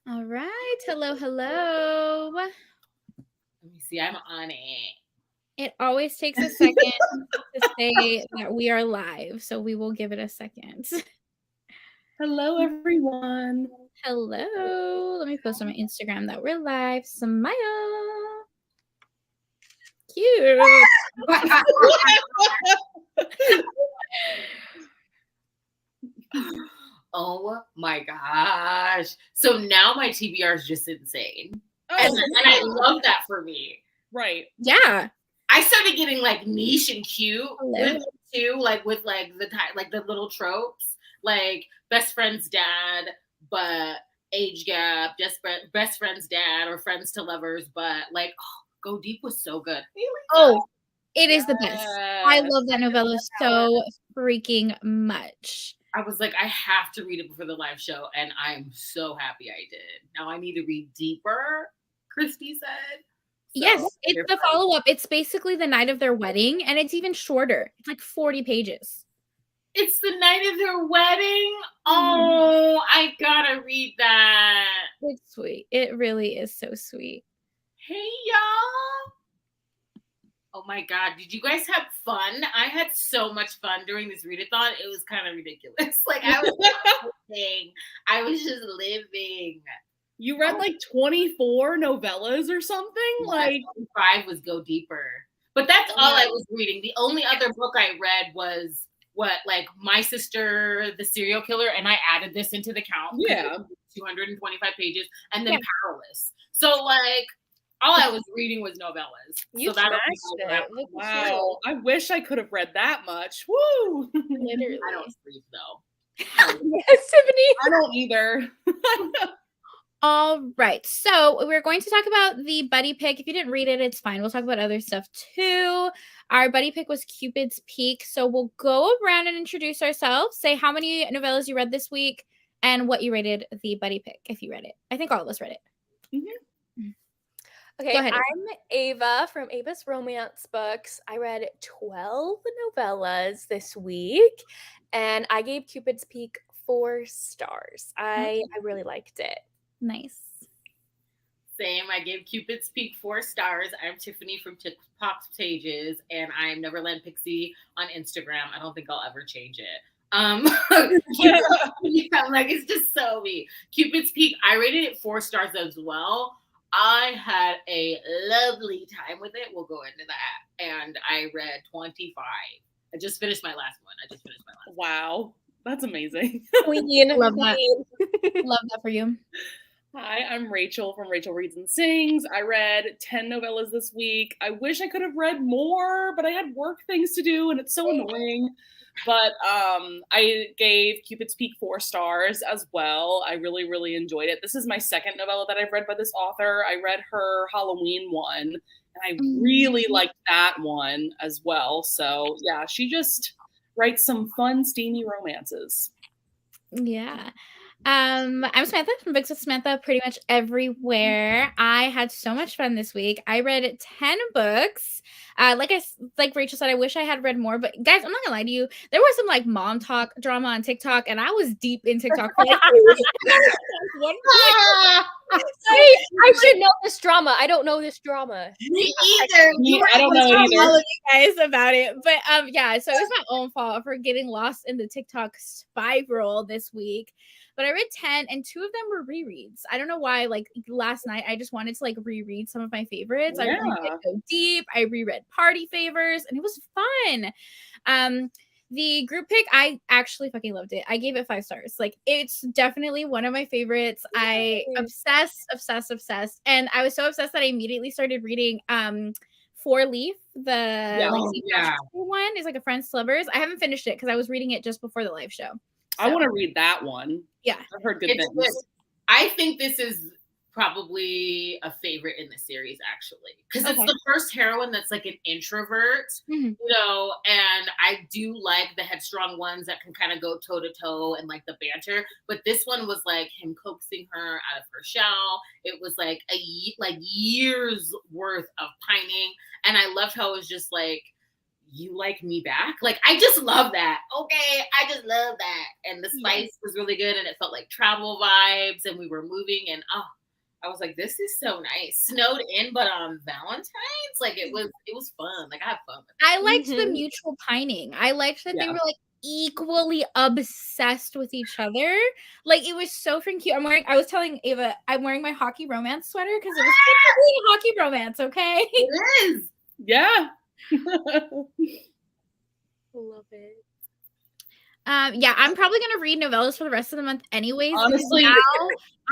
All right. Hello, hello. Let me see. I'm on it. It always takes a second to say that we are live, so we will give it a second. Hello, everyone. Hello. Let me post on my Instagram that we're live. Smile. Cute. Oh my gosh. So now my TBR is just insane. Oh, and I love that for me. Right. Yeah. I started getting like niche and cute Hello. with it too, like with the little tropes, like best friend's dad, but age gap, just best friend's dad, or friends to lovers, but like Go Deep was so good. Oh, it is the best. I Yes. love that novella so freaking much. I was like, I have to read it before the live show, and I'm so happy I did. Now I need to read deeper, Christy said. So, Yes, it's the follow-up. It's basically the night of their wedding, and it's even shorter. It's like 40 pages. It's the night of their wedding? Oh, I gotta read that. It's sweet. It really is so sweet. Hey, y'all. Oh my God. Did you guys have fun? I had so much fun during this readathon. It was kind of ridiculous. Like, I was living. I was just living. You read like 24 novellas or something? Like 5 was Go Deeper. But that's all I was reading. The only other book I read was My Sister, the Serial Killer, and I added this into the count. Yeah. 225 pages, and then Powerless. So like all I was reading was novellas. You so that smashed it. Wow. I wish I could have read that much. Woo! Literally. I don't sleep though. Yes, Tiffany. I don't either. All right. So we're going to talk about the buddy pick. If you didn't read it, it's fine. We'll talk about other stuff too. Our buddy pick was Cupid's Peak. So we'll go around and introduce ourselves, say how many novellas you read this week, and what you rated the buddy pick if you read it. I think all of us read it. Mm-hmm. Okay, I'm Ava from Ava's Romance Books. I read 12 novellas this week, and I gave Cupid's Peak 4 stars. I really liked it. Nice. Same. I gave Cupid's Peak 4 stars. I'm Tiffany from TikTok's pages, and I'm Neverland Pixie on Instagram. I don't think I'll ever change it. I'm like, it's just so me. Cupid's Peak, I rated it 4 stars as well. I had a lovely time with it. We'll go into that. And I read 25. I just finished my last one. Wow. That's amazing. Queen. Love that. Love that for you. Hi, I'm Rachel from Rachel Reads and Sings. I read 10 novellas this week. I wish I could have read more, but I had work things to do, and it's so annoying. But I gave Cupid's Peak 4 stars as well. I really, really enjoyed it. This is my second novella that I've read by this author. I read her Halloween one, and I really liked that one as well. So, yeah, she just writes some fun, steamy romances. Yeah. I'm Samantha from Books with Samantha pretty much everywhere. I had so much fun this week. I read 10 books. Like Rachel said, I wish I had read more, but guys, I'm not gonna lie to you. There was some like mom talk drama on TikTok, and I was deep in TikTok for like I should know this drama. I don't know this drama. Me either. I don't know either. All of you guys about it, but yeah. So it was my own fault for getting lost in the TikTok spiral this week. But I read 10, and 2 of them were rereads. I don't know why. Like last night, I just wanted to like reread some of my favorites. Yeah. I reread Go Deep. I reread Party Favors, and it was fun. The group pick, I actually fucking loved it. I gave it 5 stars. Like it's definitely one of my favorites. I obsessed. And I was so obsessed that I immediately started reading 4 Leaf, the one is like a Friends to Lovers. I haven't finished it because I was reading it just before the live show. So. I want to read that one. Yeah. I've heard good things. Good. I think this is probably a favorite in the series, actually. Because it's the first heroine that's like an introvert, you know, and I do like the headstrong ones that can kind of go toe-to-toe and like the banter. But this one was like him coaxing her out of her shell. It was like years worth of pining. And I loved how it was just like, you like me back? Like, I just love that. Okay, I just love that. And the spice was really good, and it felt like travel vibes, and we were moving, and I was like, this is so nice. Snowed in, but on Valentine's, like it was fun. Like I had fun with it. I liked the mutual pining. I liked that they were like equally obsessed with each other. Like it was so freaking cute. I was telling Ava, I'm wearing my hockey romance sweater because it was technically a hockey romance, okay? It is. Yeah. Love it. Yeah, I'm probably gonna read novellas for the rest of the month anyways. Honestly, now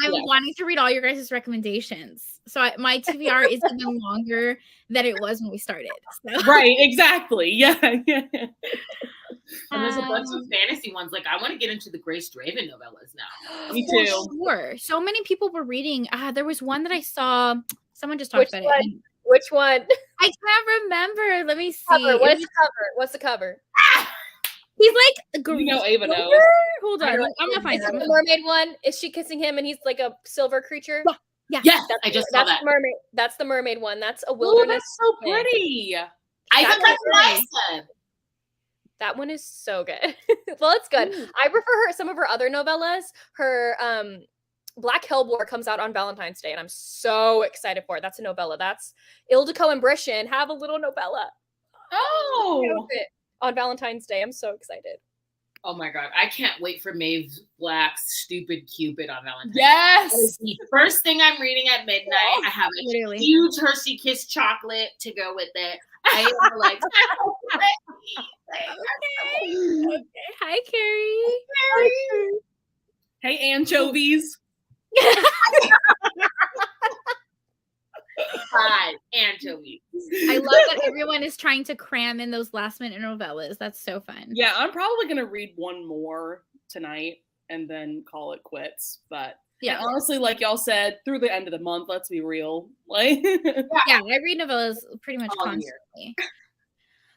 I'm wanting to read all your guys' recommendations. So my TBR is even longer than it was when we started. So. Right, exactly. Yeah. And there's a bunch of fantasy ones. Like I want to get into the Grace Draven novellas now. Me too. Sure. So many people were reading. There was one that I saw. Someone just talked about it. Which one? I can't remember. Let me see. What's the cover? He's like, Ava knows. Hold on, I'm gonna find the mermaid one. Is she kissing him and he's like a silver creature? Yeah. Yes, I just saw that. Mermaid. That's the mermaid one. That's a wilderness. That's so pretty. I think that's what I said. That one is so good. Well, it's good. I prefer some of her other novellas. Her Black Hellbore comes out on Valentine's Day, and I'm so excited for it. That's a novella. That's Ildiko and Brishan have a little novella. Oh. On Valentine's Day. I'm so excited. Oh my God. I can't wait for Maeve Black's Stupid Cupid on Valentine's Day. Yes. The first thing I'm reading at midnight. I have a huge Hershey Kiss chocolate to go with it. I am like, okay. Hi, Carrie. Hey, anchovies. Hi, anchovies. I love that everyone is trying to cram in those last minute novellas. That's so fun. Yeah, I'm probably gonna read one more tonight and then call it quits. But yeah, honestly, like y'all said, through the end of the month, let's be real. Like I read novellas pretty much constantly.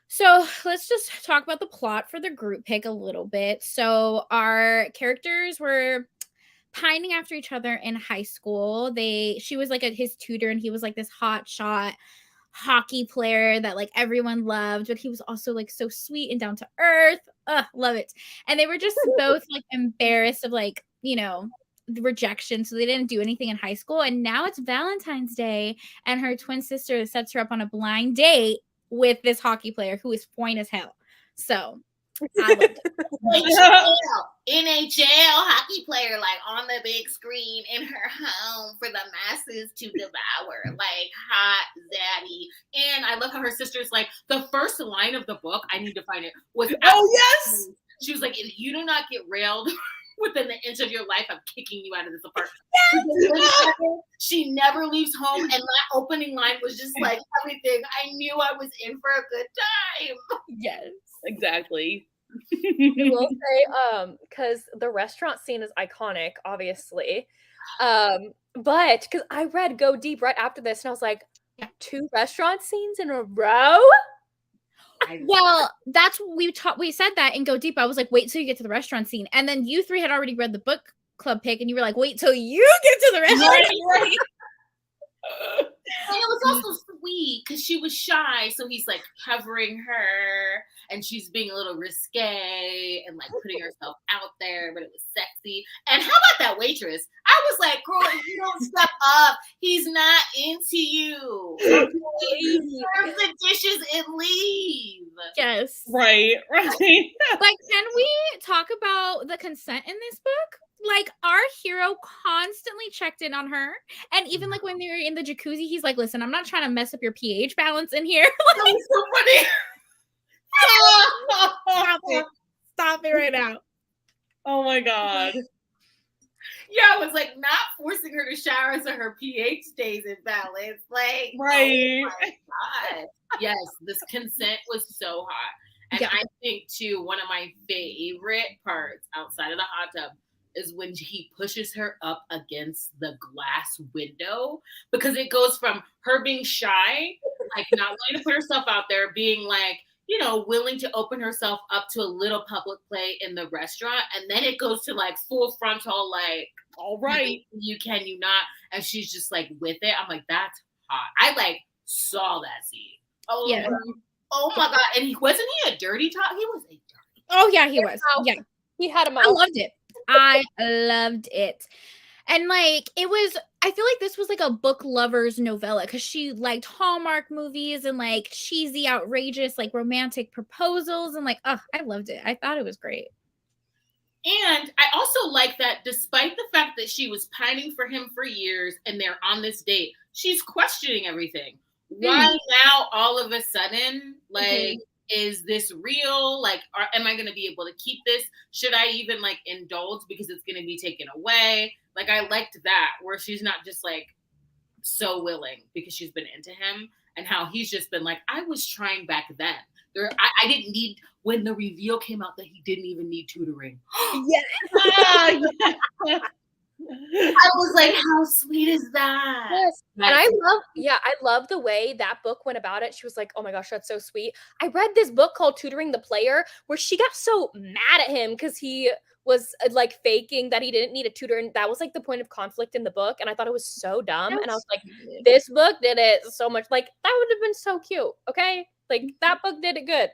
So let's just talk about the plot for the group pick a little bit. So our characters were pining after each other in high school. She was like his tutor, and he was like this hot shot hockey player that like everyone loved, but he was also like so sweet and down to earth. Love it. And they were just both like embarrassed of like, the rejection, so they didn't do anything in high school. And now it's Valentine's Day, and her twin sister sets her up on a blind date with this hockey player who is fine as hell. So I loved it. NHL hockey player, like on the big screen in her home for the masses to devour, like hot zaddy. And I love how her sister's like, the first line of the book, I need to find it, was yes. She was like, if you do not get railed within the inch of your life, I'm kicking you out of this apartment. Yes! She never leaves home, and that opening line was just like everything. I knew I was in for a good time. Yes, exactly. I will say, because the restaurant scene is iconic, obviously. But because I read Go Deep right after this, and I was like, 2 restaurant scenes in a row? Well, that's we said that in Go Deep. I was like, wait till you get to the restaurant scene. And then you 3 had already read the book club pick, and you were like, wait till you get to the restaurant scene. Right. And it was also sweet because she was shy, so he's like covering her, and she's being a little risque and like putting herself out there, but it was sexy. And how about that waitress? I was like, girl, if you don't step up, he's not into you. Serve the dishes and leave. Yes. Right. But can we talk about the consent in this book? Like, our hero constantly checked in on her. And even like when they were in the jacuzzi, he's like, listen, I'm not trying to mess up your pH balance in here. That was so funny. Stop it right now. Oh my God. Yeah, I was like not forcing her to shower so her pH stays in balance. Like, right. Oh my God. Yes, this consent was so hot. And I think too, one of my favorite parts outside of the hot tub is when he pushes her up against the glass window, because it goes from her being shy, like not wanting to put herself out there, being like, willing to open herself up to a little public play in the restaurant. And then it goes to like full frontal, like, all right, you can, you not. And she's just like with it. I'm like, that's hot. I like saw that scene Oh my God. And wasn't he a dirty talk? He was a dirty. Oh yeah, he was. Yeah. He had a mouth. I loved it. I loved it. And like it was, I feel like this was like a book lover's novella because she liked Hallmark movies and like cheesy, outrageous, like romantic proposals. And like, oh, I loved it. I thought it was great. And I also like that despite the fact that she was pining for him for years and they're on this date, she's questioning everything. Why now all of a sudden, like, is this real? Like, am I going to be able to keep this? Should I even like indulge because it's going to be taken away? Like, I liked that where she's not just like so willing because she's been into him, and how he's just been like, I was trying back then. I didn't need, when the reveal came out that he didn't even need tutoring. Yes. I was like, how sweet is that? Yes. And I love the way that book went about it. She was like, oh my gosh, that's so sweet. I read this book called Tutoring the Player where she got so mad at him because he was like faking that he didn't need a tutor. And that was like the point of conflict in the book. And I thought it was so dumb. And I was like, this book did it so much. Like, that would have been so cute. Okay. Like, that book did it good.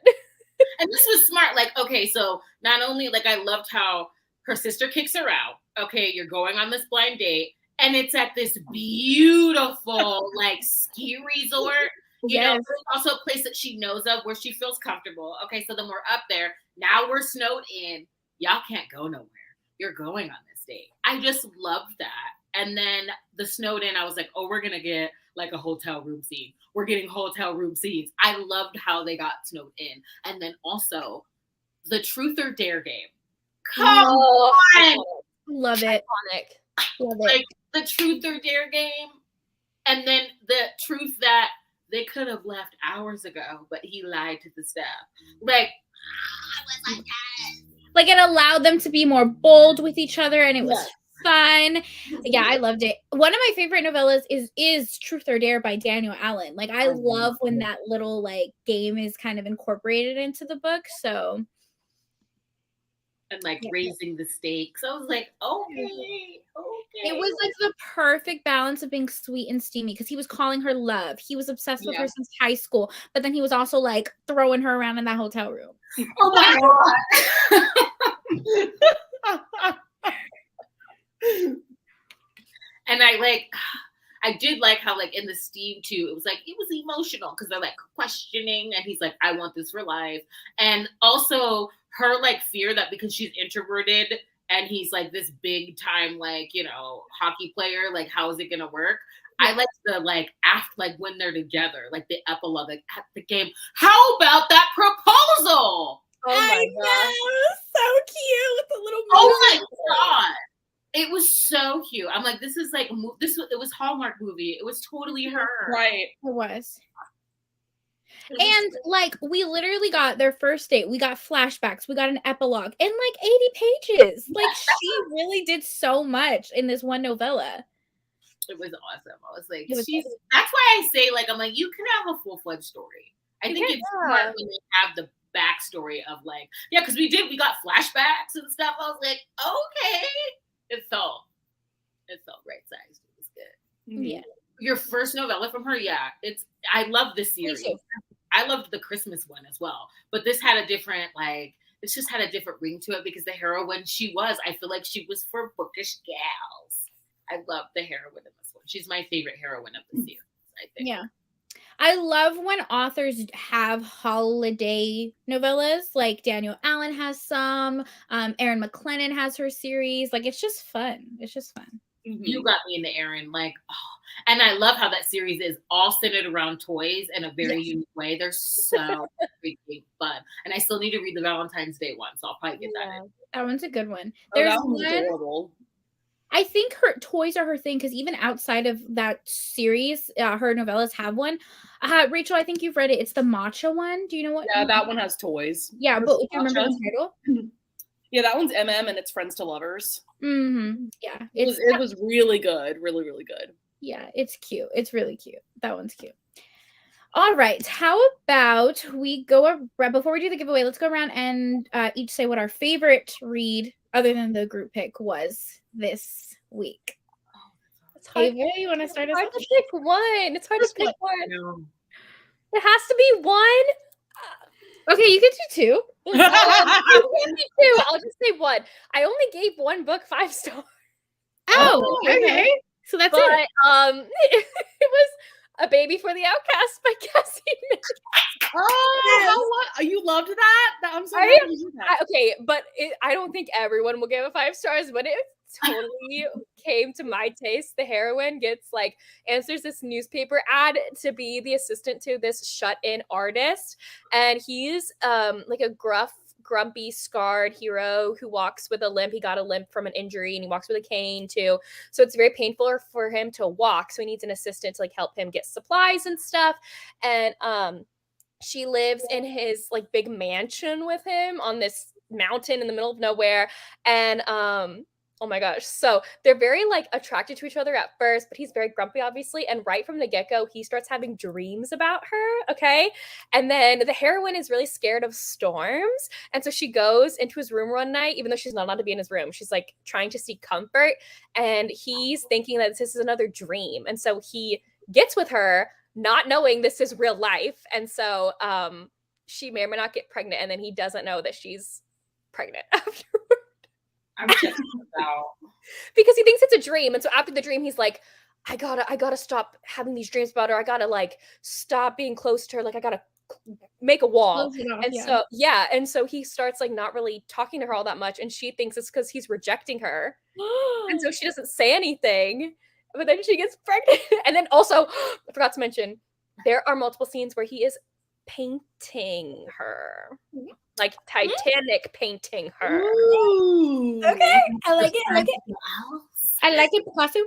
And this was smart. Like, okay, so not only, like, I loved how her sister kicks her out. Okay, you're going on this blind date, and it's at this beautiful, like, ski resort. You know, there's also a place that she knows of where she feels comfortable. Okay, so then we're up there. Now we're snowed in. Y'all can't go nowhere. You're going on this date. I just loved that. And then the snowed in, I was like, oh, we're going to get like a hotel room scene. We're getting hotel room scenes. I loved how they got snowed in. And then also the truth or dare game. Come on. Love it. Iconic. Love it. Like the truth or dare game. And then the truth that they could have left hours ago, but he lied to the staff. Like, I was like, yes. Like it allowed them to be more bold with each other, and it was fun. Yeah, I loved it. One of my favorite novellas is Truth or Dare by Daniel Allen. Like I love when that little like game is kind of incorporated into the book. So and like raising the stakes. I was like, okay. It was like the perfect balance of being sweet and steamy because he was calling her love. He was obsessed with her since high school, but then he was also like throwing her around in that hotel room. Oh my God. And I did like how like in the Steve too, it was emotional because they're like questioning and he's like, I want this for life. And also her like fear that because she's introverted and he's like this big time, like, you know, hockey player, like how is it going to work? I like the like after like when they're together, like the epilogue, like at the game. How about that proposal? Oh my God. So cute with the little Oh my God. It was so cute. I'm like, this is like it was Hallmark movie. It was totally her. Right. It was. And like we literally got their first date. We got flashbacks. We got an epilogue in like 80 pages. Like she really did so much in this one novella. It was awesome. I was like, that's why I say, like, I'm like, you can have a full-fledged story. I think it's smart when you have the backstory of like, because we got flashbacks and stuff. I was like, okay. It felt right sized. It was good. Mm-hmm. Yeah. Your first novella from her, I love this series. I loved the Christmas one as well. But this had a different, like, this just had a different ring to it because the heroine I feel like she was for bookish gals. I love the heroine in this one. She's my favorite heroine of the series, I think. Yeah. I love when authors have holiday novellas, like Daniel Allen has some, Erin McLennan has her series. Like, it's just fun. It's just fun. Mm-hmm. You got me into Erin. Like, and I love how that series is all centered around toys in a very unique way. They're so freaking fun. And I still need to read the Valentine's Day one, so I'll probably get that in. That one's a good one. There's one. Adorable. I think her toys are her thing because even outside of that series, her novellas have one. Rachel, I think you've read it. It's the matcha one. Do you know what? Yeah, that one has toys. Yeah, but do you remember the title? Yeah, that one's MM and it's Friends to Lovers. Mm-hmm. Yeah, it was really good, really, really good. Yeah, it's cute. It's really cute. That one's cute. All right. How about we go before we do the giveaway? Let's go around and each say what our favorite read, other than the group pick, was this week. Ava, you want to start us off? It's hard to pick one. It's hard to pick one. It has to be one. Okay, you can do 2. You can do 2. I'll just say one. I only gave one book 5 stars. Oh, okay. So that's but, it. It was A Baby for the Outcast by Cassie Mitchell. Oh, you loved that? I'm so happy to hear that. Okay, but I don't think everyone will give it 5 stars, but it totally came to my taste. The heroine answers this newspaper ad to be the assistant to this shut-in artist, and he's like a grumpy, scarred hero who walks with a limp. He got a limp from an injury, and he walks with a cane too. So it's very painful for him to walk. So he needs an assistant to help him get supplies and stuff. And she lives in his big mansion with him on this mountain in the middle of nowhere. And oh my gosh. So they're very attracted to each other at first, but he's very grumpy, obviously. And right from the get-go, he starts having dreams about her. Okay. And then the heroine is really scared of storms. And so she goes into his room one night, even though she's not allowed to be in his room. She's trying to seek comfort. And he's thinking that this is another dream. And so he gets with her, not knowing this is real life. And so she may or may not get pregnant. And then he doesn't know that she's pregnant afterwards. I'm checking this out. Because he thinks it's a dream. And so after the dream, he's like, I gotta stop having these dreams about her. I gotta stop being close to her. I gotta make a wall. And so he starts not really talking to her all that much. And she thinks it's because he's rejecting her. And so she doesn't say anything. But then she gets pregnant. And then also, I forgot to mention, there are multiple scenes where he is painting her. Titanic painting her. Ooh. Okay, I like it. I like it, Picasso.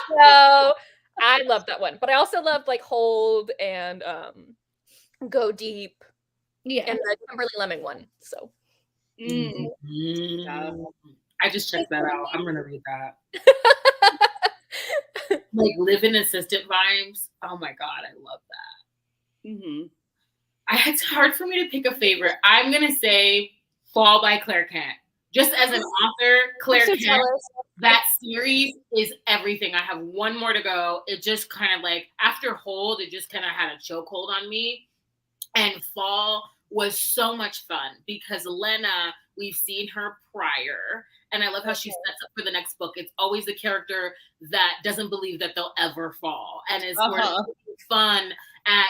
So I love that one. But I also love Hold and Go Deep. Yeah. And the Kimberly Lemming one. So. I just checked that out. I'm gonna read that. Live-in assistant vibes. Oh my god, I love that. Mm-hmm. It's hard for me to pick a favorite. I'm gonna say Fall by Claire Kent. Just as an author, Claire Kent, that series is everything. I have one more to go. It just kind of after Hold, it just kind of had a chokehold on me. And Fall was so much fun because Lena, we've seen her prior. And I love how she sets up for the next book. It's always the character that doesn't believe that they'll ever fall. And is sort of fun at,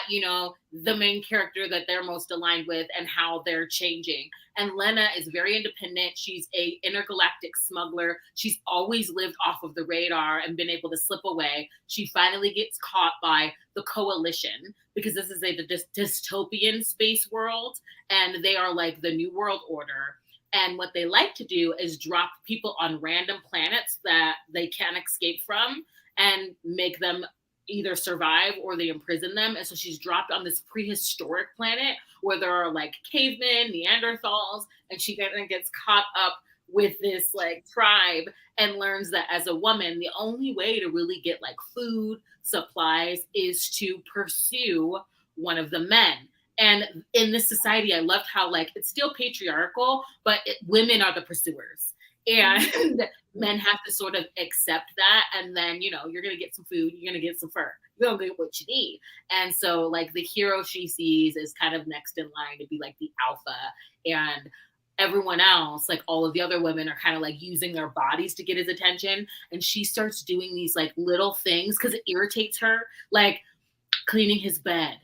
the main character that they're most aligned with and how they're changing. And Lena is very independent. She's a intergalactic smuggler. She's always lived off of the radar and been able to slip away. She finally gets caught by the Coalition because this is a dystopian space world. And they are the New World Order. And what they like to do is drop people on random planets that they can't escape from and make them either survive or they imprison them. And so she's dropped on this prehistoric planet where there are cavemen, Neanderthals, and she then gets caught up with this tribe and learns that as a woman, the only way to really get food, supplies is to pursue one of the men. And in this society, I loved how it's still patriarchal, but women are the pursuers. And men have to sort of accept that. And then, you're going to get some food, you're going to get some fur, you're going to get what you need. And so the hero she sees is kind of next in line to be the alpha. And everyone else, all of the other women are kind of using their bodies to get his attention. And she starts doing these little things because it irritates her, cleaning his bed,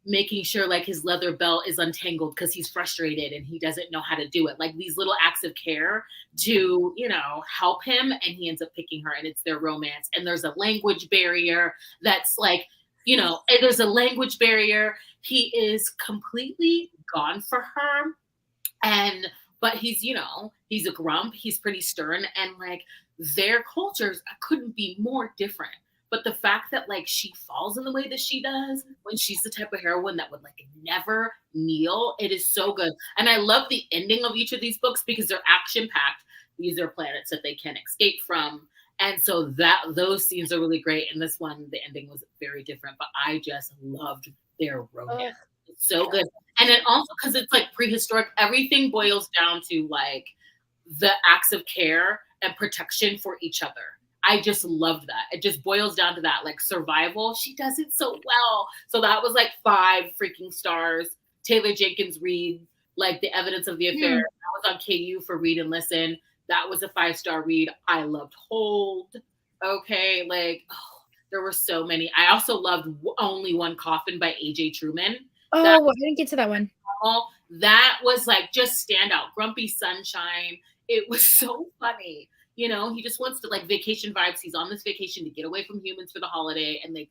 making sure his leather belt is untangled because he's frustrated and he doesn't know how to do it. These little acts of care to, help him, and he ends up picking her, and it's their romance. And there's a language barrier that's there's a language barrier. He is completely gone for her. But he's, he's a grump. He's pretty stern, and their cultures couldn't be more different. But the fact that she falls in the way that she does when she's the type of heroine that would never kneel, it is so good. And I love the ending of each of these books because they're action packed. These are planets that they can't escape from. And so those scenes are really great. And this one, the ending was very different, but I just loved their romance. It's so good. And then also because it's prehistoric, everything boils down to the acts of care and protection for each other. I just loved that. It just boils down to that, like survival. She does it so well. So that was like 5 freaking stars. Taylor Jenkins Reid, like The Evidence of the Affair. That was on KU for Read and Listen. That was a 5-star read. I loved Hold. Okay, like there were so many. I also loved Only One Coffin by AJ Truman. Oh, I didn't get to that one. That was like just standout. Grumpy Sunshine. It was so funny. You know, he just wants to like vacation vibes. He's on this vacation to get away from humans for the holiday, and they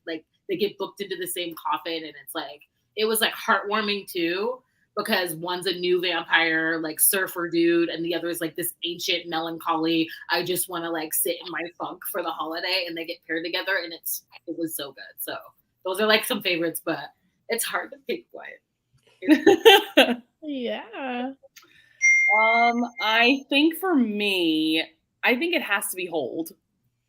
get booked into the same coffin, and it's like it was like heartwarming too, because one's a new vampire like surfer dude, and the other is like this ancient melancholy. I just want to like sit in my funk for the holiday, and they get paired together, and it was so good. So those are like some favorites, but it's hard to pick one. Yeah. I think for me, I think it has to be Hold.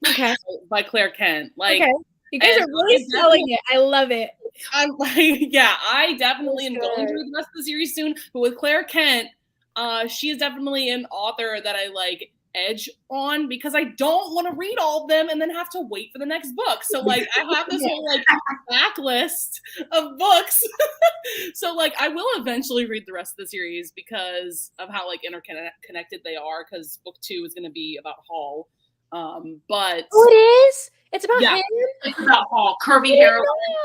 Okay. By Claire Kent. Like, okay. You guys are really selling it. I love it. I'm like, yeah, I definitely am going to read the rest of the series soon. But with Claire Kent, she is definitely an author that I like edge on because I don't want to read all of them and then have to wait for the next book. So like I have this whole like backlist of books. So like I will eventually read the rest of the series because of how like interconnected they are, because book 2 is going to be about Hall. But it is? It's about him? It's about Hall. Curvy hair,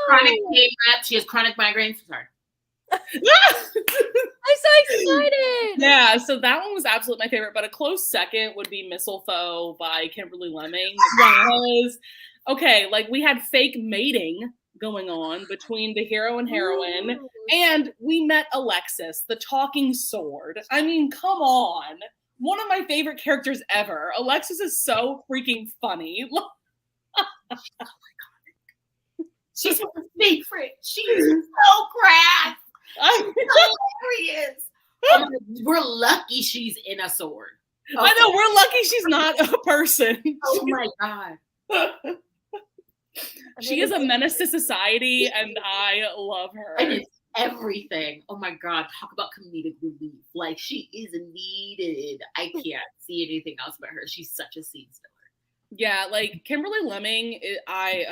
chronic pain rep. She has chronic migraines. Sorry. I'm so excited. Yeah, so that one was absolutely my favorite, but a close second would be Mistletoe by Kimberly Lemming. Because, okay, like we had fake mating going on between the hero and heroine, and we met Alexis, the talking sword. I mean, come on. One of my favorite characters ever. Alexis is so freaking funny. Oh my God. She's my favorite. She's so crass. Hilarious. We're lucky she's in a sword. Okay. I know, we're lucky she's not a person. Oh my God. She is a menace to society, and I love her. And it's everything. Oh my God. Talk about comedic relief. Like, she is needed. I can't see anything else about her. She's such a scene stealer. Yeah, like Kimberly Lemming, I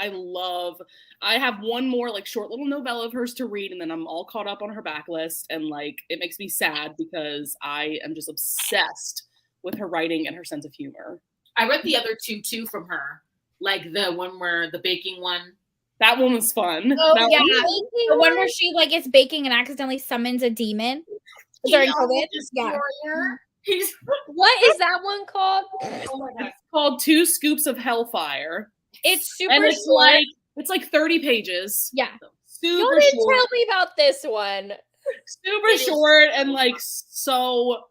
love. I have one more like short little novella of hers to read, and then I'm all caught up on her backlist, and like it makes me sad because I am just obsessed with her writing and her sense of humor. I read the other 2 too from her, like the one where the baking one. That one was fun. Oh yeah, the one where she like is baking and accidentally summons a demon during COVID. Yeah. What is that one called? Oh my God. It's called 2 Scoops of Hellfire. It's super and it's short. It's like 30 pages. Yeah. Super you didn't short. tell me about this one. Super short and like so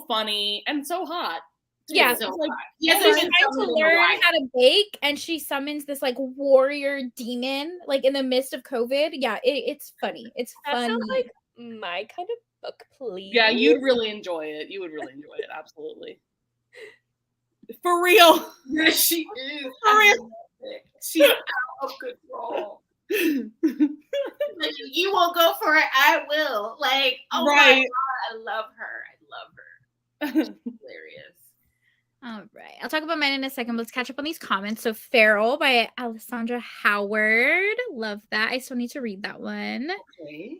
funny and so hot. Yeah. So like, yes, she's trying to learn how to bake, and she summons this like warrior demon like in the midst of COVID. Yeah, it's funny. It's funny. That sounds like my kind of book, please. Yeah, you'd really enjoy it. You would really enjoy it. Absolutely. For real. Yes, she is. For real. She's out of control. Like, you won't go for it, I will. Like, oh right. My God, I love her. Hilarious. All right. I'll talk about mine in a second. Let's catch up on these comments. So Feral by Alessandra Howard. Love that. I still need to read that one. Okay.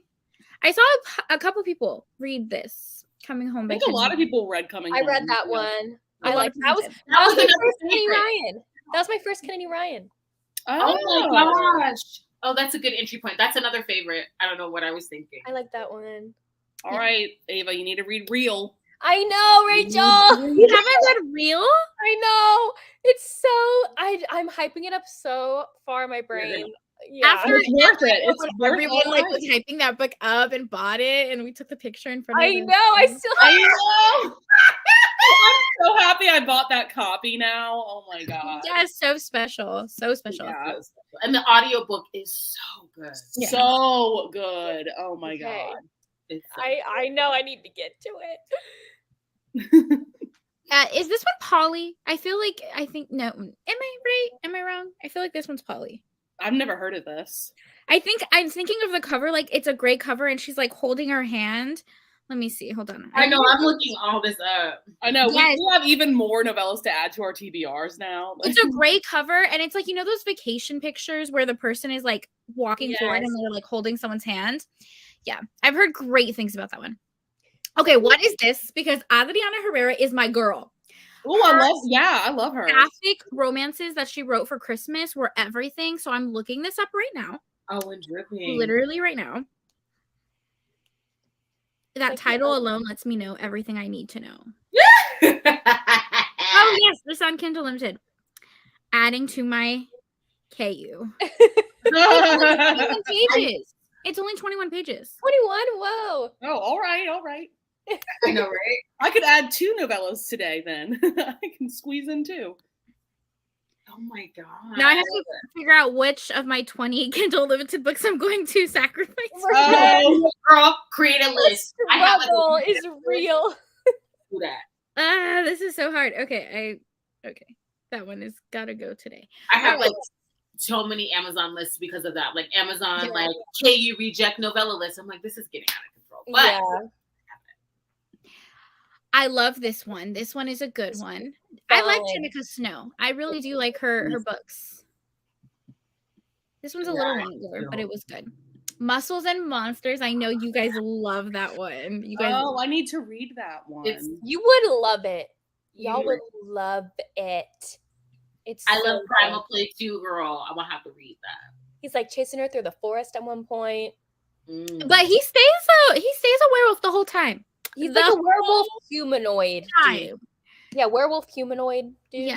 I saw a couple people read this. Coming Home by I think a lot of people read Coming Home. I read that one. I like that. Was my first Kenny Ryan. That was my first Kenny Ryan. Oh my gosh. Oh, that's a good entry point. That's another favorite. I don't know what I was thinking. I like that one. All right, Ava, you need to read Real. I know, Rachel. You haven't read Real? I know. It's so I'm hyping it up so far in my brain. Yeah. After it's worth it. It's everyone like was hyping that book up and bought it, and we took the picture in front of it. I know. I know. I'm so happy I bought that copy now. Oh my God. Yeah, so special. So special. Yeah. And the audiobook is so good. Yeah. So good. Oh my God. I know I need to get to it. Is this one Polly? I think no. Am I right? Am I wrong? I feel like this one's Polly. I've never heard of this. I think I'm thinking of the cover, like it's a gray cover and she's like holding her hand Let me see. Hold on. I know. I'm looking all this up. I know. Yes. We have even more novellas to add to our TBRs now. It's a gray cover, and it's like, you know those vacation pictures where the person is like walking forward and they're like holding someone's hand? Yeah, I've heard great things about that one. Okay, what is this? Because Adriana Herrera is my girl. Oh, I love her. Sapphic romances that she wrote for Christmas were everything. So I'm looking this up right now. Oh, and dripping. Literally right now. That title alone lets me know everything I need to know. Oh, yes, this on Kindle Limited. Adding to my KU. It's only 21 pages. 21? Whoa. Oh, all right. I know, right? I could add 2 novellas today then. I can squeeze in 2. Oh my god. Now I have to figure out which of my 20 Kindle Limited books I'm going to sacrifice. Oh, girl, create a list. Struggle is real. Do that. This is so hard. Okay, that one has got to go today. I have like so many Amazon lists because of that. Like Amazon, like KU reject novella list. I'm like, this is getting out of control. But I love this one. This one is a good one. I like Jenica Snow. I really do like her books. This one's a little longer, but it was good. Muscles and Monsters. I know you guys love that one. You guys. Oh, I need to read that one. You would love it. Y'all would love it. I love Primal Play 2, girl. I'm gonna have to read that. He's like chasing her through the forest at one point. But he stays a werewolf the whole time. He's like a werewolf humanoid. Yeah, werewolf humanoid dude.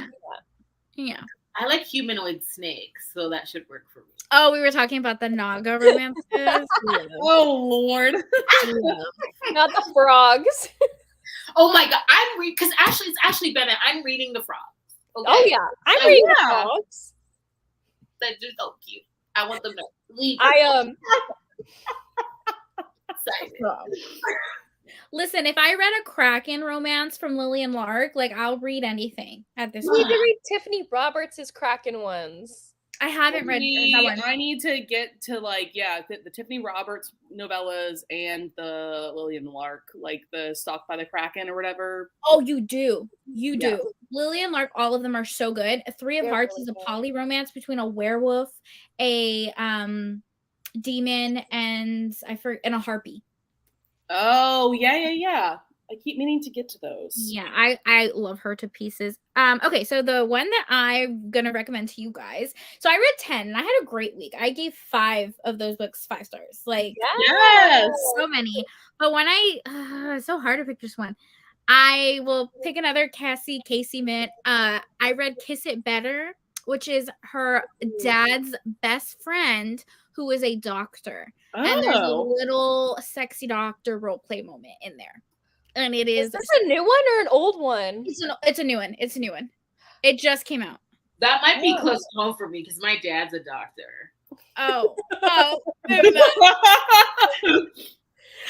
Yeah. I like humanoid snakes, so that should work for me. Oh, we were talking about the Naga romances. Oh Lord. Not the frogs. Oh my god, because it's Ashley Bennett. I'm reading the frogs. Okay? Oh yeah, I'm reading the frogs. They're just so cute. I want them to leave. Listen, if I read a Kraken romance from Lillian Lark, like I'll read anything at this point. You need to read Tiffany Roberts' Kraken ones. I haven't read that one. I need to get to the Tiffany Roberts novellas and the Lillian Lark, like the Stalked by the Kraken or whatever. Oh, you do. You do. Lillian Lark, all of them are so good. Three of Hearts is a poly romance between a werewolf, a demon, and a harpy. Oh, yeah. I keep meaning to get to those. Yeah, I love her to pieces. Okay, so the one that I'm gonna recommend to you guys. So I read 10 and I had a great week. I gave 5 of those books 5 stars. Like so many. But when it's so hard to pick just one. I will pick another Cassie Mint. I read Kiss It Better, which is her dad's best friend who is a doctor. Oh. And there's a little sexy doctor role play moment in there. And it is this a new one or an old one? It's a new one. It's a new one. It just came out. That might be close to home for me because my dad's a doctor. Oh.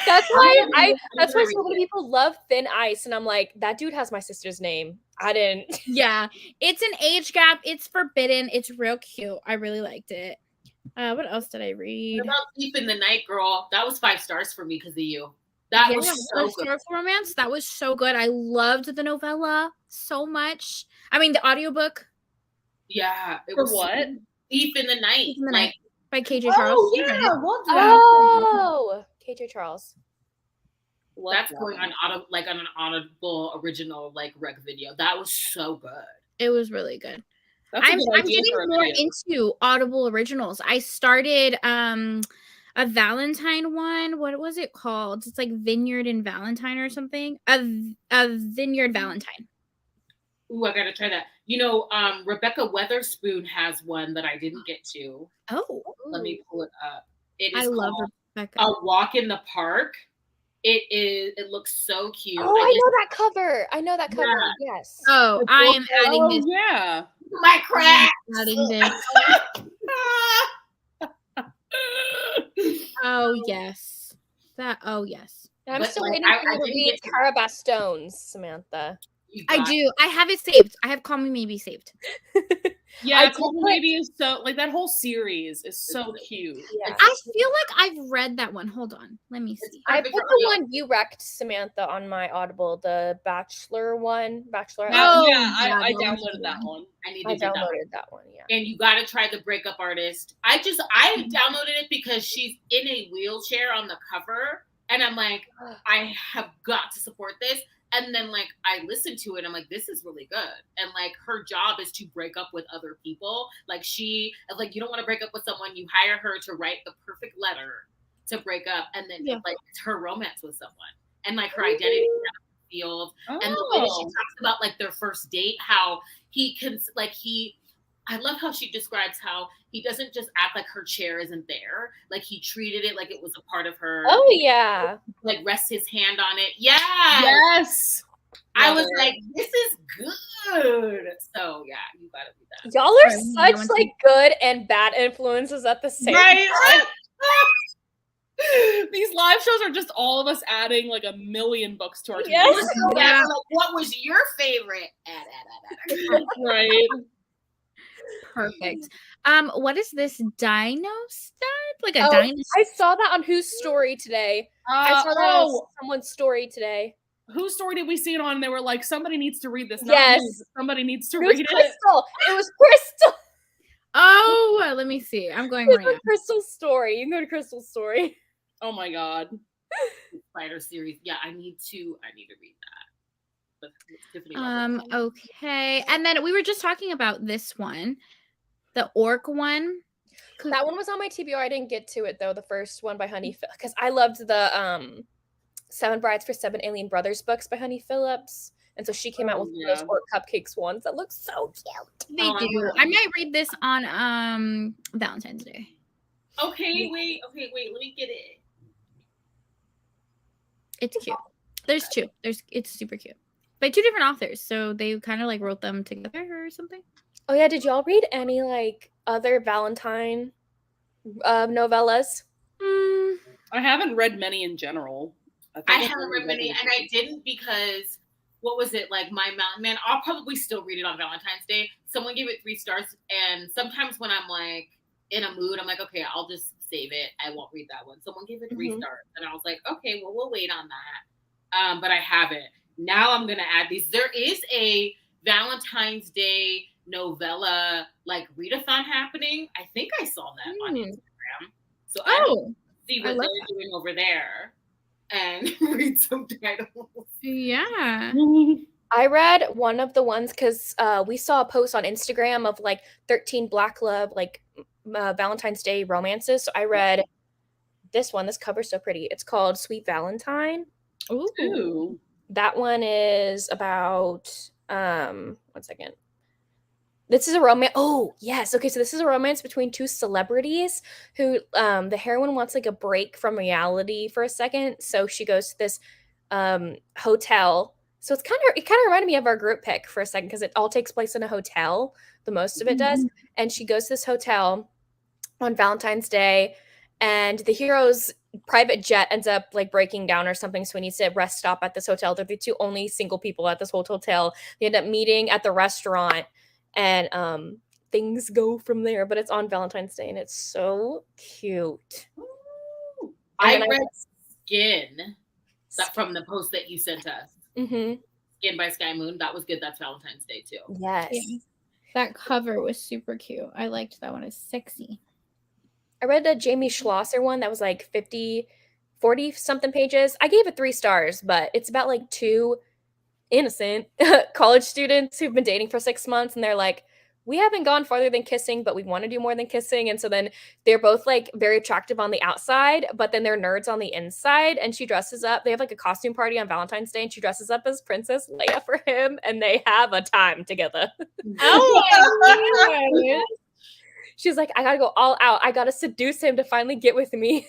That's why so many people love Thin Ice, and I'm like, that dude has my sister's name. I didn't. Yeah, it's an age gap. It's forbidden. It's real cute. I really liked it. What else did I read? What about Sleep in the Night, girl? That was 5 stars for me because of you. That was so historical romance. That was so good. I loved the novella so much. I mean, the audiobook. Yeah, it was what? Thief in the Night, by KJ Charles. Oh yeah, I love that. Oh, KJ Charles. That's going on on an Audible original rec video. That was so good. It was really good. I'm getting more into Audible originals. I started a Valentine one. What was it called? It's like Vineyard and Valentine or something. A Vineyard Valentine. Ooh, I gotta try that. You know, Rebecca Weatherspoon has one that I didn't get to. Oh, let me pull it up. It is love Rebecca. A Walk in the Park. It looks so cute. Oh, I know that cover. Yeah. Yes. Oh, I am adding this. Yeah. My crack. Adding this. Oh yes. Yes. I'm still waiting for you to read Carabas Stones, Samantha. I do. I have it saved. I have Call Me Maybe saved. Yeah, Cold Baby is so like that whole series is so cute. Yeah. I feel like I've read that one. Hold on, let me see. I put the one you wrecked, Samantha, on my Audible, the Bachelor one. Bachelor. I downloaded that one. I downloaded that one. Yeah. And you got to try the Breakup Artist. I downloaded it because she's in a wheelchair on the cover, and I'm like, I have got to support this. And then like I listened to it, I'm like, this is really good. And like her job is to break up with other people. Like you don't want to break up with someone, you hire her to write the perfect letter to break up, and then like it's her romance with someone, and like her identity field, and the way that she talks about like their first date, how he can I love how she describes how he doesn't just act like her chair isn't there. Like he treated it like it was a part of her. Oh yeah. Like rest his hand on it. Yeah. Yes. I was like, this is good. So yeah, you gotta do that. Y'all are such like good and bad influences at the same time. These live shows are just all of us adding like a million books to our TV. Yes. Yeah. Like, what was your favorite? Right. Perfect. What is this dino stud? Like a dinosaur? I saw that on whose story today. I saw that on someone's story today. Whose story did we see it on? They were like, somebody needs to read this. Yes. Somebody needs to read it. Crystal. It was Crystal. Oh, let me see. I'm going right now. Crystal's story. You can go to Crystal's story. Oh my god. Spider series. Yeah, I need to read that. Okay. And then we were just talking about this one. The orc one. That one was on my TBR. I didn't get to it though. The first one by Honey because I loved the 7 Brides for 7 Alien Brothers books by Honey Phillips. And so she came out with those orc cupcakes ones that look so cute. They do. I might read this on Valentine's Day. Okay, wait, let me get it. It's cute. There's two. It's super cute. By 2 different authors. So they kind of like wrote them together or something. Oh yeah, did y'all read any like other Valentine novellas? I haven't read many in general. I haven't read many, and I didn't because what was it like? My Mountain Man. I'll probably still read it on Valentine's Day. Someone gave it 3 stars, and sometimes when I'm like in a mood, I'm like, okay, I'll just save it. I won't read that one. Someone gave it 3 stars, and I was like, okay, well, we'll wait on that. But I haven't. Now I'm gonna add these. There is a Valentine's Day novella like readathon happening. I think I saw that on Instagram. So I'll see what they're doing over there and read some titles. Yeah. I read one of the ones because we saw a post on Instagram of like 13 Black love like Valentine's Day romances. So I read this one. This cover's so pretty. It's called Sweet Valentine. Ooh. That one is about 1 second. This is a romance. Oh, yes. Okay, so this is a romance between 2 celebrities who the heroine wants like a break from reality for a second. So she goes to this hotel. So it kind of reminded me of our group pick for a second because it all takes place in a hotel. The most of it does. And she goes to this hotel on Valentine's Day, and the hero's private jet ends up like breaking down or something, so he needs to rest stop at this hotel. They're the 2 only single people at this whole hotel. They end up meeting at the restaurant, and things go from there. But it's on Valentine's Day, and it's so cute. I read Skin from the post that you sent us. Skin by Sky Moon. That was good. That's Valentine's Day too. Yes. Yeah. That cover was super cute. I liked that one. It's sexy. I read a Jamie Schlosser one that was like 40 something pages. I gave it 3 stars, but it's about like 2 innocent college students who've been dating for 6 months, and they're like, we haven't gone farther than kissing, but we want to do more than kissing. And so then they're both like very attractive on the outside, but then they're nerds on the inside. And she dresses up. They have like a costume party on Valentine's Day, and she dresses up as Princess Leia for him, and they have a time together. Oh, she's like, I gotta go all out. I gotta seduce him to finally get with me.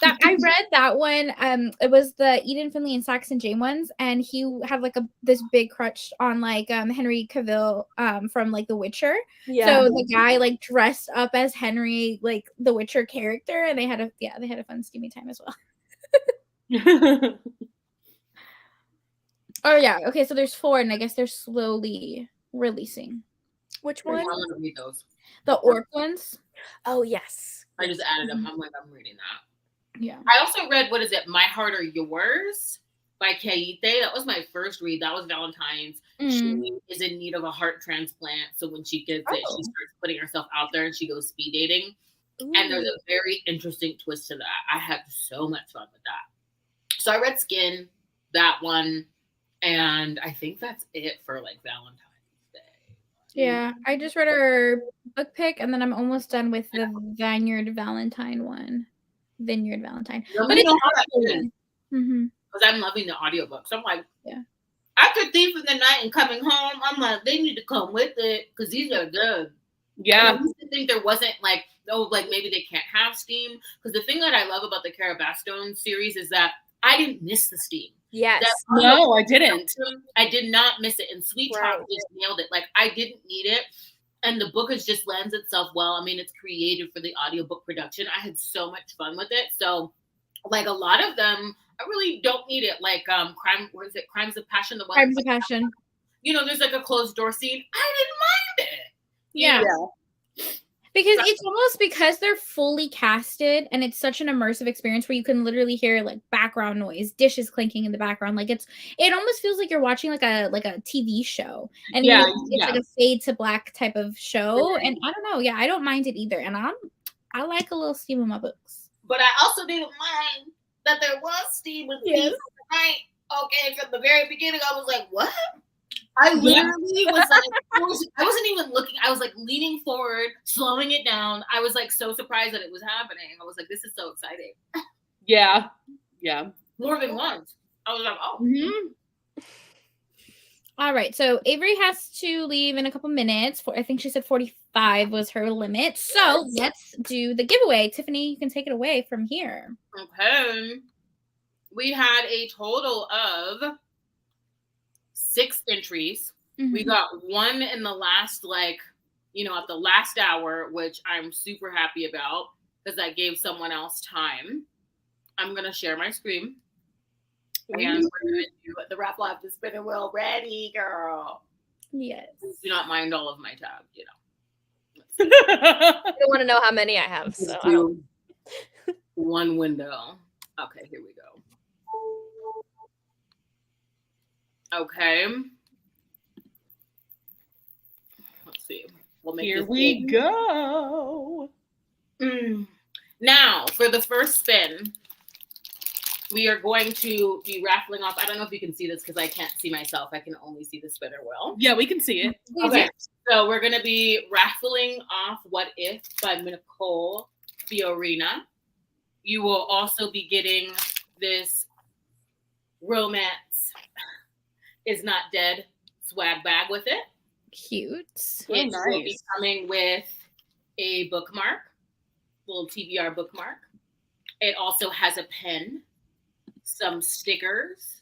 I read that one. It was the Eden Finley and Saxon Jane ones, and he had like this big crush on like Henry Cavill from like The Witcher. Yeah. So the guy like dressed up as Henry, like the Witcher character, and they had a fun steamy time as well. Oh yeah. Okay, so there's 4, and I guess they're slowly releasing. Which I one? want to read those. The orc ones. Oh, yes. I just added them. I'm like, I'm reading that. Yeah. I also read, what is it? My Heart or Yours by Kaite. That was my first read. That was Valentine's. She is in need of a heart transplant. So when she gets it, she starts putting herself out there and she goes speed dating. Ooh. And there's a very interesting twist to that. I had so much fun with that. So I read Skin, that one, and I think that's it for like Valentine's Day. Yeah, I just read her book pick, and then I'm almost done with the Vineyard Valentine one. Vineyard Valentine. But it's because I'm loving the audiobooks. I'm like, yeah. After Thief in the Night and Coming Home, I'm like, they need to come with it because these are good. Yeah. I used to think there wasn't like, oh, like maybe they can't have Steam. Because the thing that I love about the Cara Bastone series is that I didn't miss the Steam. Yes. No, I didn't. I did not miss it. And Sweet Talk just nailed it. Like, I didn't need it. And the book just lends itself well. I mean, it's created for the audiobook production. I had so much fun with it. So, like, a lot of them, I really don't need it. Like, Crimes of Passion? The one Crimes of Passion. You know, there's like a closed door scene. I didn't mind it. Yeah. Because it's almost because they're fully casted and it's such an immersive experience where you can literally hear like background noise, dishes clinking in the background. Like it almost feels like you're watching like a TV show. And it's like a fade to black type of show. And I don't know. Yeah, I don't mind it either. And I like a little steam in my books. But I also didn't mind that there was steam with me tonight. Okay, from the very beginning, I was like, what? I literally was like, I wasn't even looking. I was like leaning forward, slowing it down. I was like so surprised that it was happening. I was like, this is so exciting. Yeah. More than once. I was like, oh. All right. So Avery has to leave in a couple minutes. I think she said 45 was her limit. So let's do the giveaway. Tiffany, you can take it away from here. Okay. We had a total of 6 entries. We got one in the last, at the last hour, which I'm super happy about because that gave someone else time. I'm going to share my screen. And we're going to do the raffle after spinning wheel. Ready, girl. Yes. Do not mind all of my tabs, I don't want to know how many I have. So I don't... One window. Okay, here we go. Okay. Let's see. We'll make Here we go. Now, for the first spin, we are going to be raffling off. I don't know if you can see this because I can't see myself. I can only see the spinner wheel. Yeah, we can see it. Okay. So we're going to be raffling off What If by Nicole Fiorina. You will also be getting this Romance Is Not Dead swag bag with it. Cute. It will be coming with a bookmark, little TBR bookmark. It also has a pen, some stickers,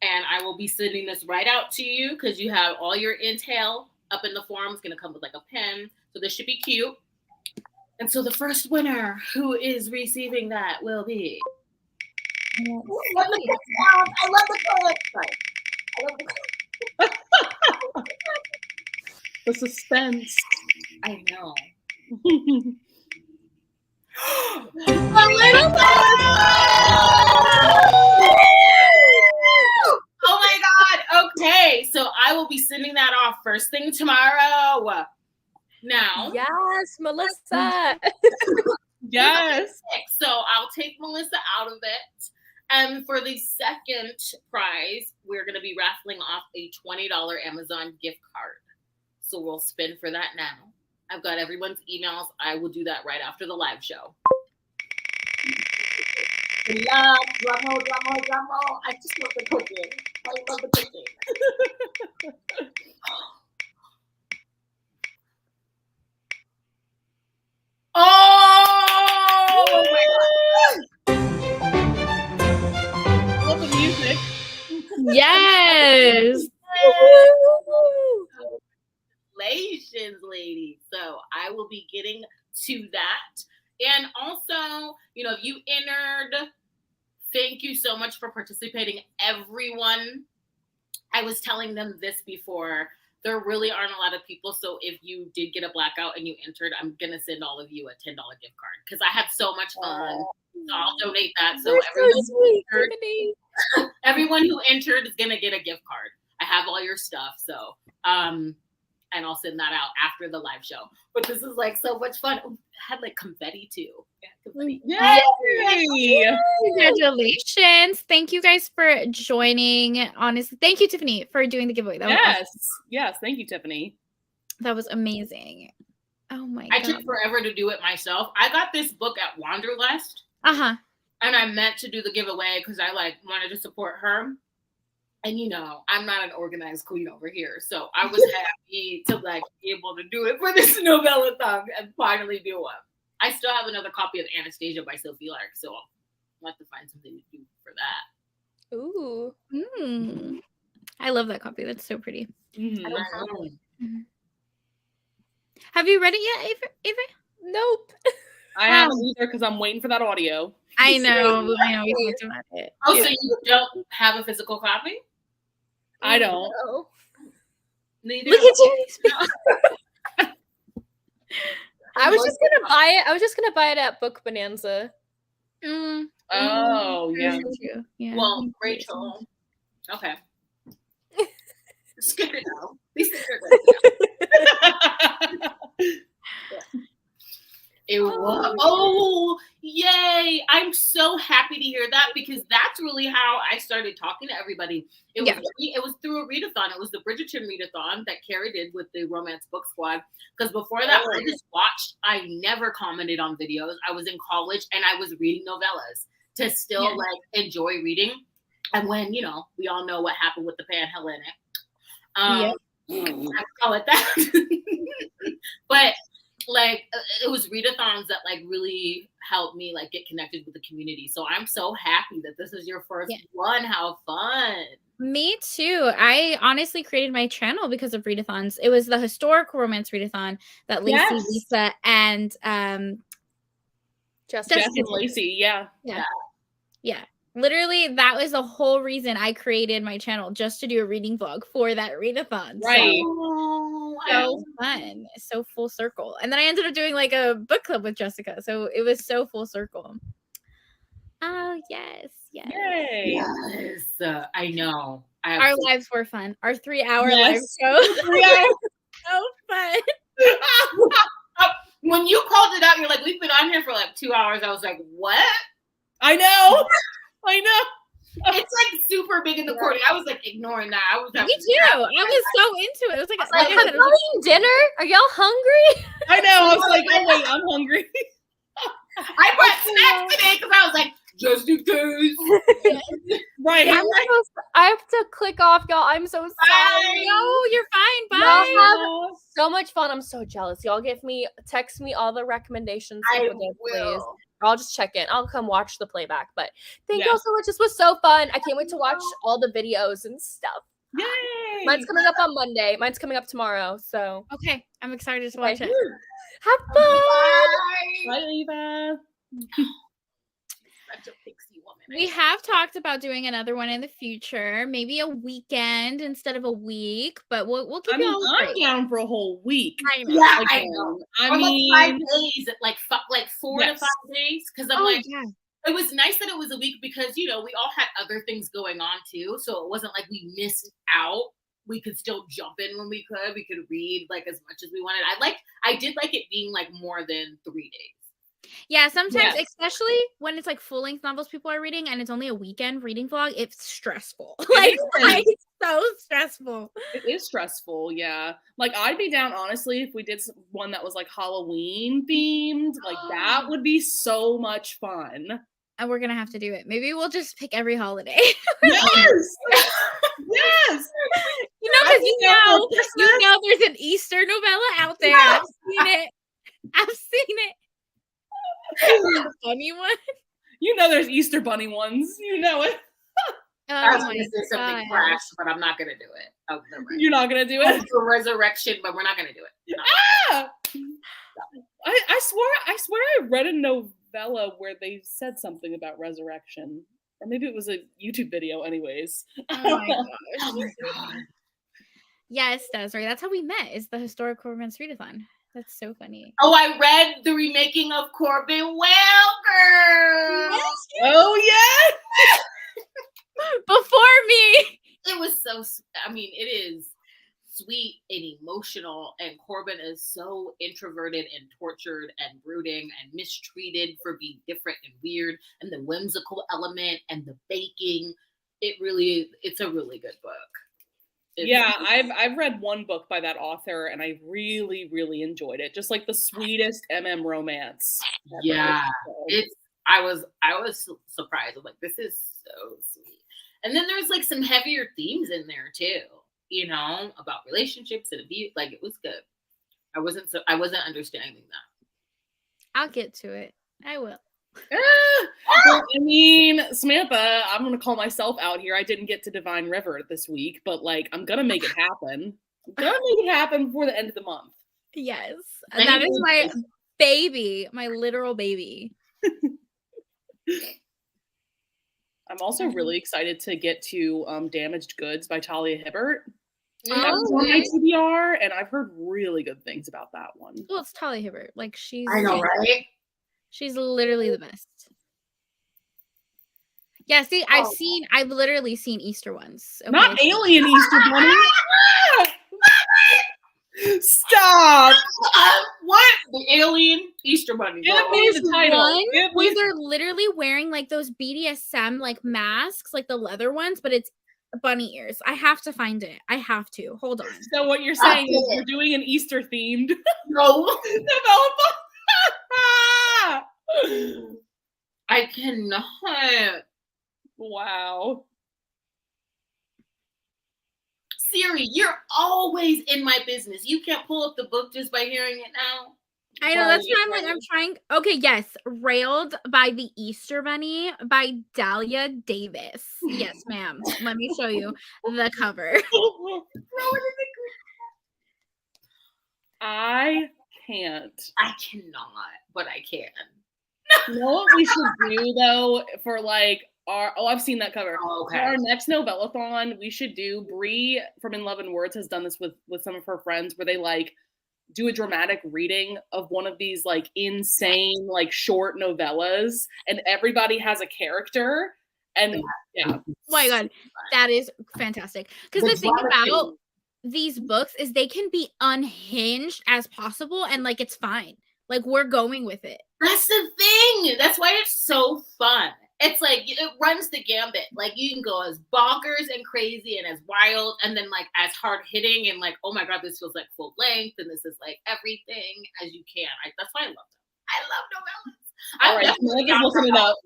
and I will be sending this right out to you because you have all your intel up in the form. It's going to come with like a pen, so this should be cute. And so the first winner who is receiving that will be... I love the color. I love the color. The suspense. I know. Oh my God. Okay. So I will be sending that off first thing tomorrow. Now. Yes, Melissa. Yes. So I'll take Melissa out of it. And for the second prize, we're going to be raffling off a $20 Amazon gift card. So we'll spin for that now. I've got everyone's emails. I will do that right after the live show. Love, drum roll. I just love the cooking. I love the cooking. Oh my God. I love the music. Yes. Congratulations, ladies. So I will be getting to that. And also, if you entered, thank you so much for participating, everyone. I was telling them this before. there really aren't a lot of people. So if you did get a blackout and you entered, I'm going to send all of you a $10 gift card because I had so much fun. So I'll donate that. So everyone who entered is going to get a gift card. I have all your stuff. So, and I'll send that out after the live show. But this is like so much fun. Oh, I had like confetti too. Confetti. Yay! Congratulations. Thank you guys for joining. Honestly, thank you, Tiffany, for doing the giveaway. That was awesome. Yes. Thank you, Tiffany. That was amazing. Oh my God. I took forever to do it myself. I got this book at Wanderlust. Uh-huh. And I meant to do the giveaway because I like wanted to support her. And you know, I'm not an organized queen over here. So I was happy to like be able to do it for this Novellathon and finally do one. I still have another copy of Anastasia by Sophie Lark, so I'll have to find something to do for that. Ooh. I love that copy. That's so pretty. Mm-hmm. Have you read it yet, Ava? Nope. I haven't either because I'm waiting for that audio. I know. I know. We talked about it. Oh, so you don't have a physical copy? I don't. No. Neither. Look at you. I was just gonna buy it. I was just gonna buy it at Book Bonanza. Oh, yeah. Yeah. Well, Rachel. Okay. Skip it now. Oh, yay. I'm so happy to hear that because that's really how I started talking to everybody. It was through a readathon. It was the Bridgerton readathon that Carrie did with the Romance Book Squad. Because before that, I just watched. I never commented on videos. I was in college and I was reading novellas to still like enjoy reading. And when, you know, we all know what happened with the Panhellenic. I call it that. But like it was readathons that like really helped me like get connected with the community. So I'm so happy that this is your first one. How fun. Me too. I honestly created my channel because of readathons. It was the historical romance readathon that Lacey, Lisa, and Justin and Lacey. Yeah. Literally, that was the whole reason I created my channel, just to do a reading vlog for that readathon. Right. So fun. So full circle. And then I ended up doing like a book club with Jessica. So it was so full circle. Oh, yes. Yay. Yes. I know. Our lives were fun. Our 3-hour live show. 3 hours. So fun. When you called it out, you're like, we've been on here for like 2 hours. I was like, what? I know. It's like super big in the corner. I was like ignoring that. I was Me too. I was so into it. It was like, are y'all eating dinner? Are y'all hungry? I know. I was like, oh wait, I'm hungry. I brought snacks today because I was like, just in case. Right. I have to click off, y'all. I'm so sorry. No, you're fine. Bye. Y'all have so much fun. I'm so jealous. Y'all text me all the recommendations. I will. Please. I'll just check in. I'll come watch the playback. But thank y'all so much. This was so fun. I can't wait to watch all the videos and stuff. Yay! Mine's coming up on Monday. Mine's coming up tomorrow. So okay, I'm excited to watch it. Have fun. Bye, Eva. Such a pixie woman. We have talked about doing another one in the future, maybe a weekend instead of a week, but we'll keep you all I'm down for a whole week. I know. Yeah, like, I know. I mean, like 5 days, like 4 to 5 days, because I'm like, yeah. It was nice that it was a week because, you know, we all had other things going on too. So it wasn't like we missed out. We could still jump in when we could. We could read like as much as we wanted. I did like it being like more than 3 days. Yeah, sometimes, especially when it's like full-length novels people are reading and it's only a weekend reading vlog, it's stressful. It's so stressful. It is stressful, yeah. Like, I'd be down, honestly, if we did one that was like Halloween themed. Like, that would be so much fun. And we're gonna have to do it. Maybe we'll just pick every holiday. Yes! Yes! You know, because you know there's an Easter novella out there. I've seen it. Funny one. You know there's Easter bunny ones. You know it. I was going to say something crash, but I'm not going to do it. Oh, you're not going to do it? For resurrection, but we're not going to do it. Ah! I swear I read a novella where they said something about resurrection. Or maybe it was a YouTube video anyways. Oh my gosh. Yes, Desiree. That's how we met. Is the historical romance readathon. That's so funny. Oh, I read the remaking of Corbin Well, girl. Yes. Oh yeah. Before me. It was so. I mean, it is sweet and emotional, and Corbin is so introverted and tortured and brooding and mistreated for being different and weird, and the whimsical element and the baking. It's a really good book. I've read one book by that author, and I really, really enjoyed it. Just like the sweetest romance. Yeah, I was surprised. I'm like, this is so sweet. And then there's like some heavier themes in there too, you know, about relationships and abuse. Like, it was good. I wasn't understanding that. I'll get to it. I will. Well, I mean, Samantha, I'm gonna call myself out here. I didn't get to Divine River this week, but like, I'm gonna make it happen. I'm gonna make it happen before the end of the month. Yes, that is my baby, my literal baby. I'm also really excited to get to Damaged Goods by Talia Hibbert. That was on my TBR, and I've heard really good things about that one. Well, it's Talia Hibbert. Like, I know, right? She's literally the best. Yeah, see, I've literally seen Easter ones. Okay? Not Alien Easter Bunny. Stop. What? The Alien Easter Bunny. Give me the title. Where they're literally wearing like those BDSM like masks, like the leather ones, but it's bunny ears. I have to find it. I have to. Hold on. So what you're saying is we're doing an Easter themed Novellathon. I cannot. Wow. Siri, you're always in my business. You can't pull up the book just by hearing it now. I know, that's why I'm trying. Okay, yes. Railed by the Easter Bunny by Dahlia Davis. Yes, ma'am. Let me show you the cover. I can't. I cannot, but I can. You know what we should do though for like I've seen that cover. Oh, okay. For our next Novellathon, we should do, Bree from In Love and Words has done this with some of her friends where they like do a dramatic reading of one of these like insane like short novellas, and everybody has a character. And yeah. Oh my god, that is fantastic. Because the thing about these books is they can be unhinged as possible, and like it's fine. Like, we're going with it. That's the thing. That's why it's so fun. It's like, it runs the gambit. Like, you can go as bonkers and crazy and as wild, and then like as hard hitting and like, oh my god, this feels like full length, and this is like everything as you can. That's why I love them. I love novellas. I'm definitely looking it up.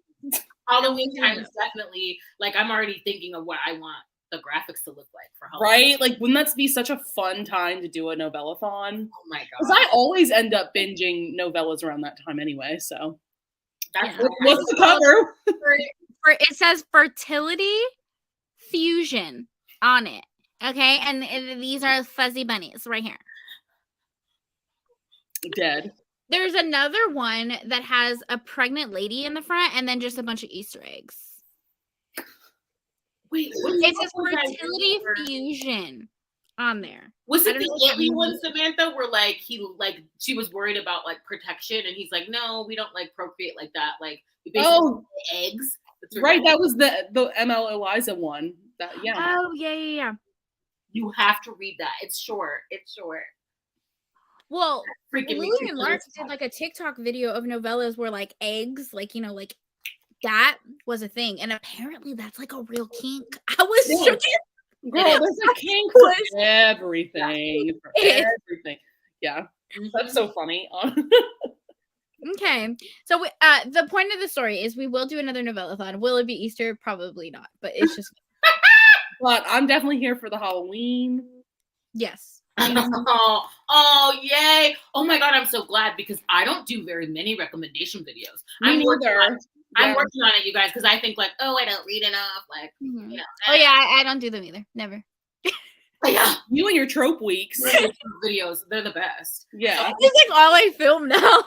Halloween time is definitely like, I'm already thinking of what I want the graphics to look like for Halloween. Right? Like, wouldn't that be such a fun time to do a Novellathon? Oh my god. Because I always end up binging novellas around that time anyway, so. That's what's the cover? It says Fertility Fusion on it. Okay, and these are fuzzy bunnies right here. Dead. There's another one that has a pregnant lady in the front and then just a bunch of Easter eggs. Wait, it says Fertility Fusion on there. Was it the alien one, Samantha, where like she was worried about like protection, and he's like, no, we don't like procreate like that. Like, we basically eggs. Right, that was the ML Eliza one. Oh yeah. You have to read that. It's short. Well, Lily and Lark did like a TikTok video of novellas where like eggs, like, you know, like that was a thing, and apparently that's like a real kink. I was shook. Girl, there's a kink for everything. Yeah, that's so funny. Okay, so the point of the story is we will do another Novellathon. Will it be Easter? Probably not, but it's just. But I'm definitely here for the Halloween. Yes. Oh, yay! Oh my god, I'm so glad, because I don't do very many recommendation videos. I'm working on it, you guys, because I think like, oh, I don't read enough. Like, you know. Oh yeah, I don't do them either. Never. Yeah, you and your trope weeks videos, they're the best. Yeah, it's like all I film now.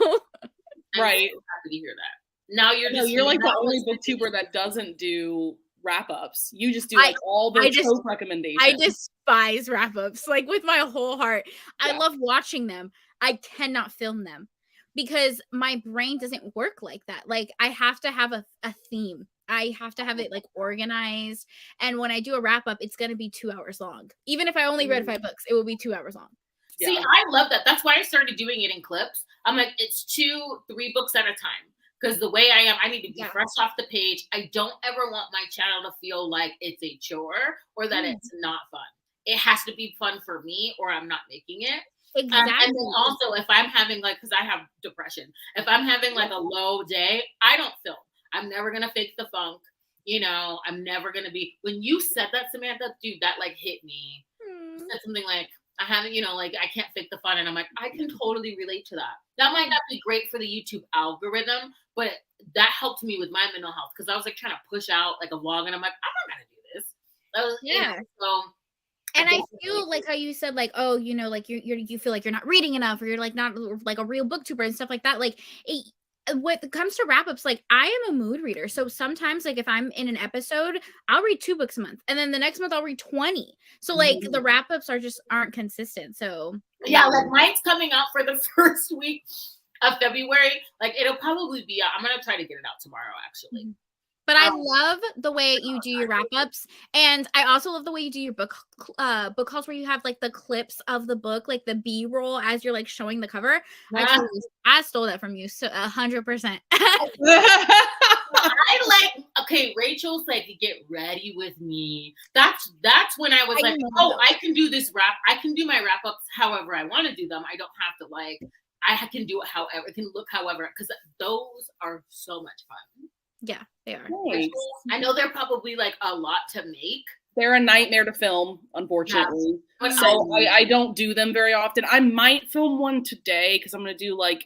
Right. I'm so happy to hear that. Now you're like the only booktuber that doesn't do wrap-ups. You just do like all the trope recommendations. I despise wrap-ups, like with my whole heart. I love watching them. I cannot film them because my brain doesn't work like that. Like I have to have a theme. I have to have it like organized. And when I do a wrap-up, it's going to be 2 hours long. Even if I only read 5 books, it will be 2 hours long. See, I love that. That's why I started doing it in clips. I'm like, it's 2-3 books at a time. Because the way I am, I need to be fresh off the page. I don't ever want my channel to feel like it's a chore or that it's not fun. It has to be fun for me or I'm not making it. Exactly. And then also, if I'm having like, because I have depression, if I'm having like a low day, I don't film. I'm never going to fake the funk. You know, I'm never going to be. When you said that, Samantha, dude, that like hit me. You said something like, I haven't, you know, like I can't fake the fun. And I'm like, I can totally relate to that. That might not be great for the YouTube algorithm, but that helped me with my mental health because I was like trying to push out like a vlog and I'm like, I'm not going to do this. That was, you know, so. And I feel like how you said like, oh, you know, like you feel like you're not reading enough or you're like not like a real booktuber and stuff like that. Like when it comes to wrap-ups, like I am a mood reader. So sometimes like if I'm in an episode, I'll read 2 books a month and then the next month I'll read 20. So like the wrap-ups aren't consistent. So yeah, like mine's coming out for the first week of February. Like it'll probably be out. I'm going to try to get it out tomorrow actually. But I love the way you do your wrap-ups, and I also love the way you do your book hauls where you have like the clips of the book, like the B-roll as you're like showing the cover. I stole that from you, so 100%. I like, okay, Rachel's like, get ready with me. That's when I was like, oh, I can do this wrap. I can do my wrap-ups however I want to do them. I don't have to like, I can do it however, it can look however, because those are so much fun. Yeah, they are. Nice. I know they're probably like a lot to make. They're a nightmare to film, unfortunately. Yeah. So I don't do them very often. I might film one today because I'm gonna do like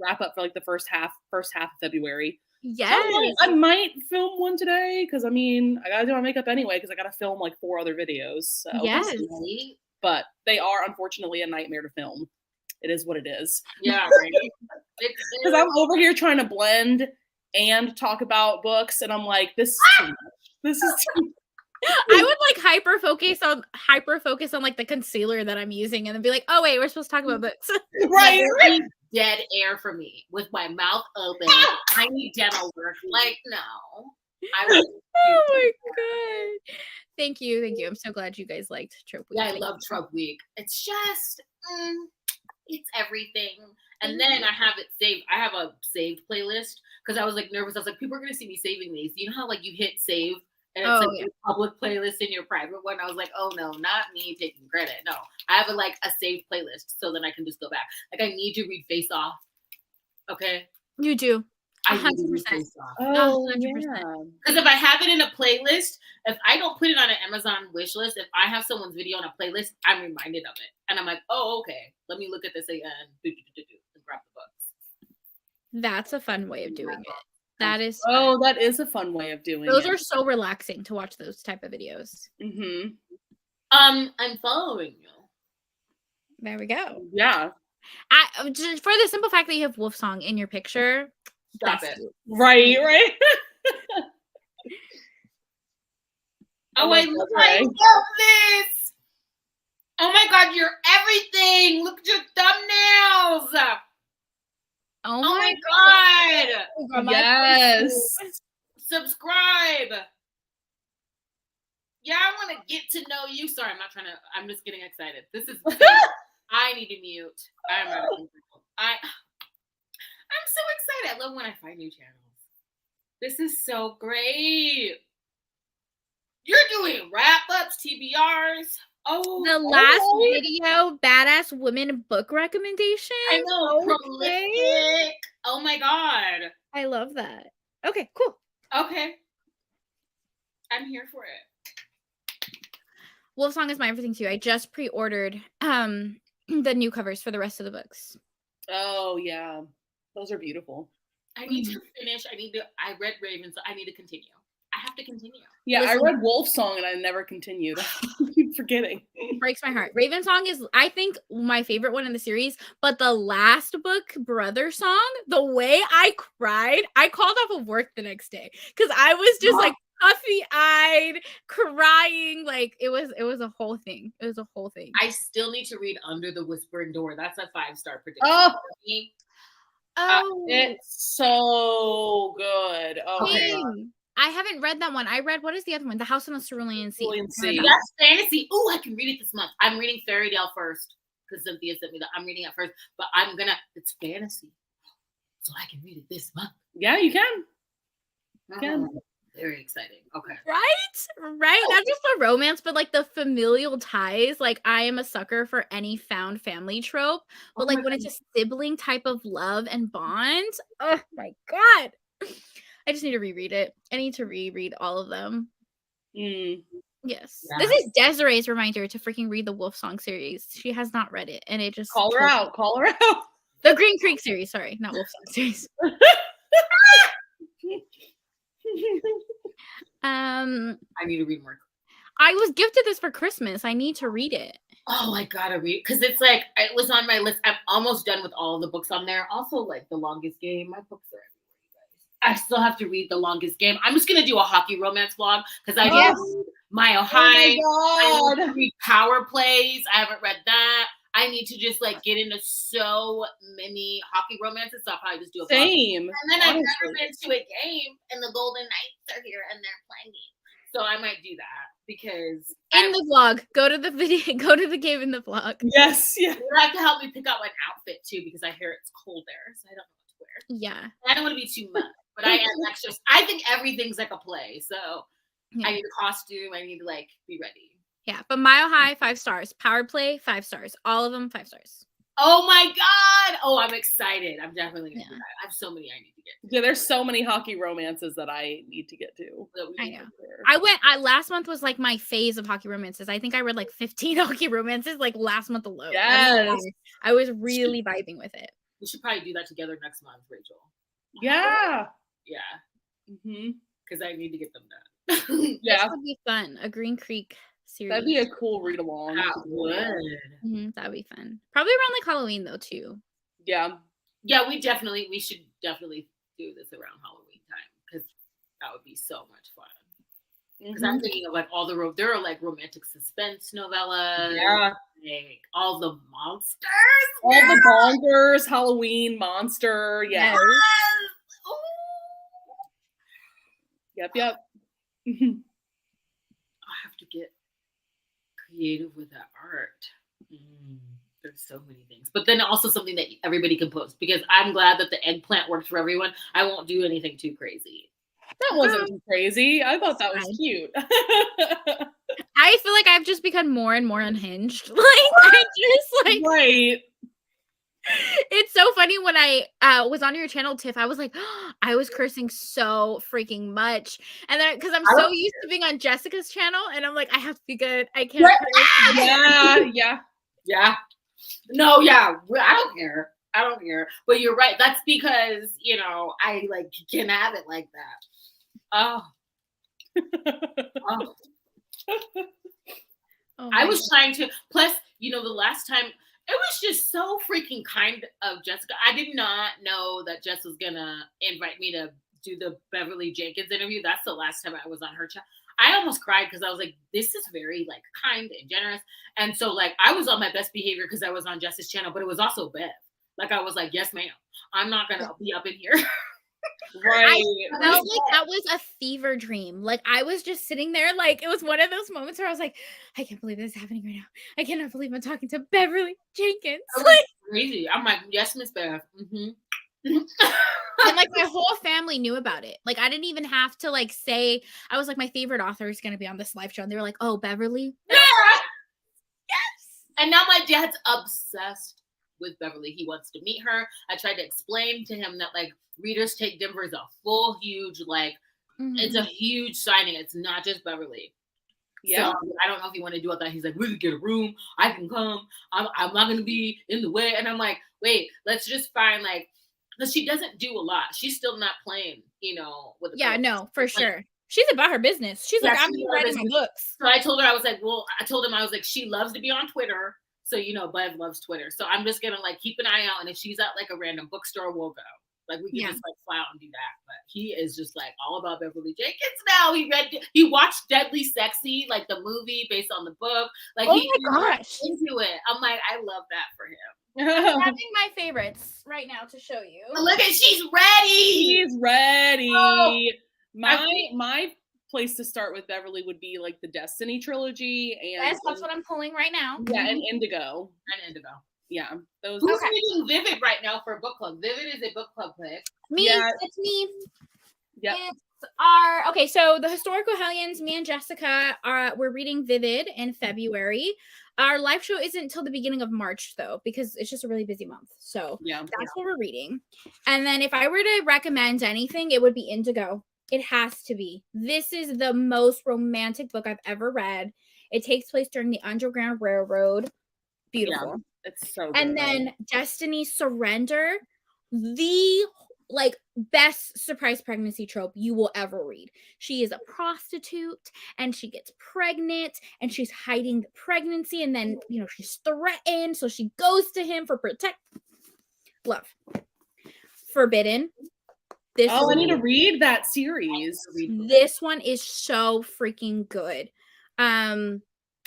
wrap up for like the first half of February. Yes. So I might film one today because I mean I gotta do my makeup anyway because I gotta film like 4 other videos. So yes. But they are unfortunately a nightmare to film. It is what it is. Yeah, right. Because I'm over here trying to blend and talk about books, and I'm like, this is too much. This is too much. I would like hyper focus on like the concealer that I'm using and then be like, oh wait, we're supposed to talk about books. Right. Dead air for me with my mouth open. I need dental work. Like, no. Oh my god. Thank you. I'm so glad you guys liked Trope Week. Yeah, I love Trope Week. It's just it's everything. And then I have it saved. I have a saved playlist because I was like nervous. I was like, people are gonna see me saving these. You know how like you hit save and it's like your public playlist and your private one. I was like, oh no, not me taking credit. No, I have a saved playlist so then I can just go back. Like I need to read Face Off. Okay. You do. 100%. Oh, because if I have it in a playlist, if I don't put it on an Amazon wish list, if I have someone's video on a playlist, I'm reminded of it. And I'm like, oh, okay, let me look at this again and grab the books. That's a fun way of doing it. That is fun. Oh, that is a fun way of doing those it. Those are so relaxing to watch those type of videos. Mm-hmm. I'm following you. There we go. Yeah. For the simple fact that you have Wolf Song in your picture. Stop it. Cute. Right. Oh, I love this. Oh my god, you're everything. Look at your thumbnails. Oh my god. Yes. Subscribe. Yeah, I want to get to know you. Sorry, I'm just getting excited. This is I need to mute. I'm so excited. I love when I find new channels. This is so great. You're doing wrap-ups, TBRs. Oh, the last video, badass women book recommendation. I know, prolific. Oh my god. I love that. Okay, cool. Okay. I'm here for it. Wolf Song is my everything too. I just pre-ordered the new covers for the rest of the books. Oh yeah. Those are beautiful. I need to finish. I read Raven, so I need to continue. I have to continue. Yeah, listen, I read Wolf Song and I never continued. I keep forgetting. It breaks my heart. Raven Song is, I think, my favorite one in the series. But the last book, Brother Song, the way I cried, I called off of work the next day because I was just like puffy-eyed, crying. Like it was a whole thing. It was a whole thing. I still need to read Under the Whispering Door. That's a 5-star prediction. Oh, for me. it's so good. Oh my God. I haven't read that one. I read, what is the other one? The House on the Cerulean Sea. Cerulean Sea. That's fantasy. Oh, I can read it this month. I'm reading Fairy Tale first because Cynthia sent me that. I'm reading it first, but it's fantasy, so I can read it this month. Yeah, you can. Very exciting. Okay. Right? Not just the romance, but like the familial ties. Like I am a sucker for any found family trope. But like when it's a sibling type of love and bond, oh my God. I just need to reread it. I need to reread all of them. Yes. Yeah. This is Desiree's reminder to freaking read the Wolf Song series. She has not read it. And it just Call her out. The Green Creek series, sorry, not Wolf Song series. I need to read more. I was gifted this for Christmas. I need to read it. Oh, I gotta read because it's like it was on my list. I'm almost done with all the books on there. Also, like The Longest Game. My books are everywhere, you guys. I still have to read The Longest Game. I'm just gonna do a hockey romance vlog because I read Mile High. I need to read Power Plays. I haven't read that. I need to just like get into so many hockey romances. So I'll probably just do a vlog. Same. And then I've never been to a game, and the Golden Knights are here and they're playing. So I might do that because the vlog, go to the video, go to the game in the vlog. Yes, yeah. You have to help me pick out an outfit too because I hear it's cold there, so I don't know what to wear. Yeah, I don't want to be too much, but I am extra. I think everything's like a play, so I need a costume. I need to like be ready. Yeah, but Mile High 5 stars, Power Play 5 stars, all of them 5 stars. Oh my God! Oh, I'm excited. I'm definitely gonna do that. I have so many I need to get to. Yeah, there's so many hockey romances that I need to get to. I know. Last month was like my phase of hockey romances. I think I read like 15 hockey romances like last month alone. Yes. I was really vibing with it. We should probably do that together next month, Rachel. Yeah. Yeah. Mm-hmm. Because I need to get them done. Yeah. This would be fun. A Green Creek series. That'd be a cool read along. That would. That'd be fun. Probably around like Halloween though too. Yeah. Yeah, we should definitely do this around Halloween time because that would be so much fun. Because I'm thinking of like there are like romantic suspense novellas. Yeah. Like all the monsters. All the bonkers, Halloween monster. Yeah. Yep. I have to get creative with that art. There's so many things, but then also something that everybody can post because I'm glad that the eggplant works for everyone. I won't do anything too crazy. That wasn't too crazy. I thought that was cute. I feel like I've just become more and more unhinged. Like I just like right. It's so funny when I was on your channel, Tiff. I was like, I was cursing so freaking much, and then because I'm so used to being on Jessica's channel, and I'm like, I have to be good. I can't. Yeah. No, yeah. I don't care. But you're right. That's because I like can have it like that. I was trying to. Plus, the last time. It was just so freaking kind of Jessica. I did not know that Jess was gonna invite me to do the Beverly Jenkins interview. That's the last time I was on her channel. I almost cried because I was like, this is very like kind and generous. And so like I was on my best behavior because I was on Jess's channel, but it was also Bev. Like I was like, yes, ma'am. I'm not gonna be up in here. Right. I felt like that was a fever dream. Like I was just sitting there, like it was one of those moments where I was like, I can't believe this is happening right now. I cannot believe I'm talking to Beverly Jenkins. Like crazy. I'm like, yes, Miss Bev. And like my whole family knew about it. Like I didn't even have to like say. I was like, my favorite author is going to be on this live show, and they were like, oh, Beverly. Yeah. Yes. And now my dad's obsessed with Beverly. He wants to meet her. I tried to explain to him that like Readers Take Denver is a full, huge, like, it's a huge signing. It's not just Beverly. Yeah. So I don't know if you want to do all that. He's like, we could get a room. I can come. I'm not going to be in the way. And I'm like, wait, let's just find like, because she doesn't do a lot. She's still not playing, with the books. No, for sure. She's about her business. She's like, I'm writing my books. So I told her, I told him, she loves to be on Twitter. So, Bev loves Twitter. So I'm just going to like keep an eye out. And if she's at like a random bookstore, we'll go. Like we can just like fly out and do that. But he is just like all about Beverly Jenkins now. He watched Deadly Sexy, like the movie based on the book. Like my gosh, into it. I'm like, I love that for him. I'm having my favorites right now to show you. Oh, look at, she's ready. She's ready. Oh, my place to start with Beverly would be like the Destiny trilogy, and yes, that's what I'm pulling right now. Yeah, and Indigo. Yeah, those. Who's reading Vivid right now for a book club? Vivid is a book club pick. It's me. Yeah. Okay, so the Historical Hellions, me and Jessica we're reading Vivid in February. Our live show isn't until the beginning of March though, because it's just a really busy month. So that's what we're reading. And then if I were to recommend anything, it would be Indigo. It has to be. This is the most romantic book I've ever read. It takes place during the Underground Railroad. Beautiful. Yeah, it's so good. And then Destiny Surrender, the best surprise pregnancy trope you will ever read. She is a prostitute and she gets pregnant and she's hiding the pregnancy, and then she's threatened, so she goes to him for love. Forbidden. I need to read that series. This one is so freaking good.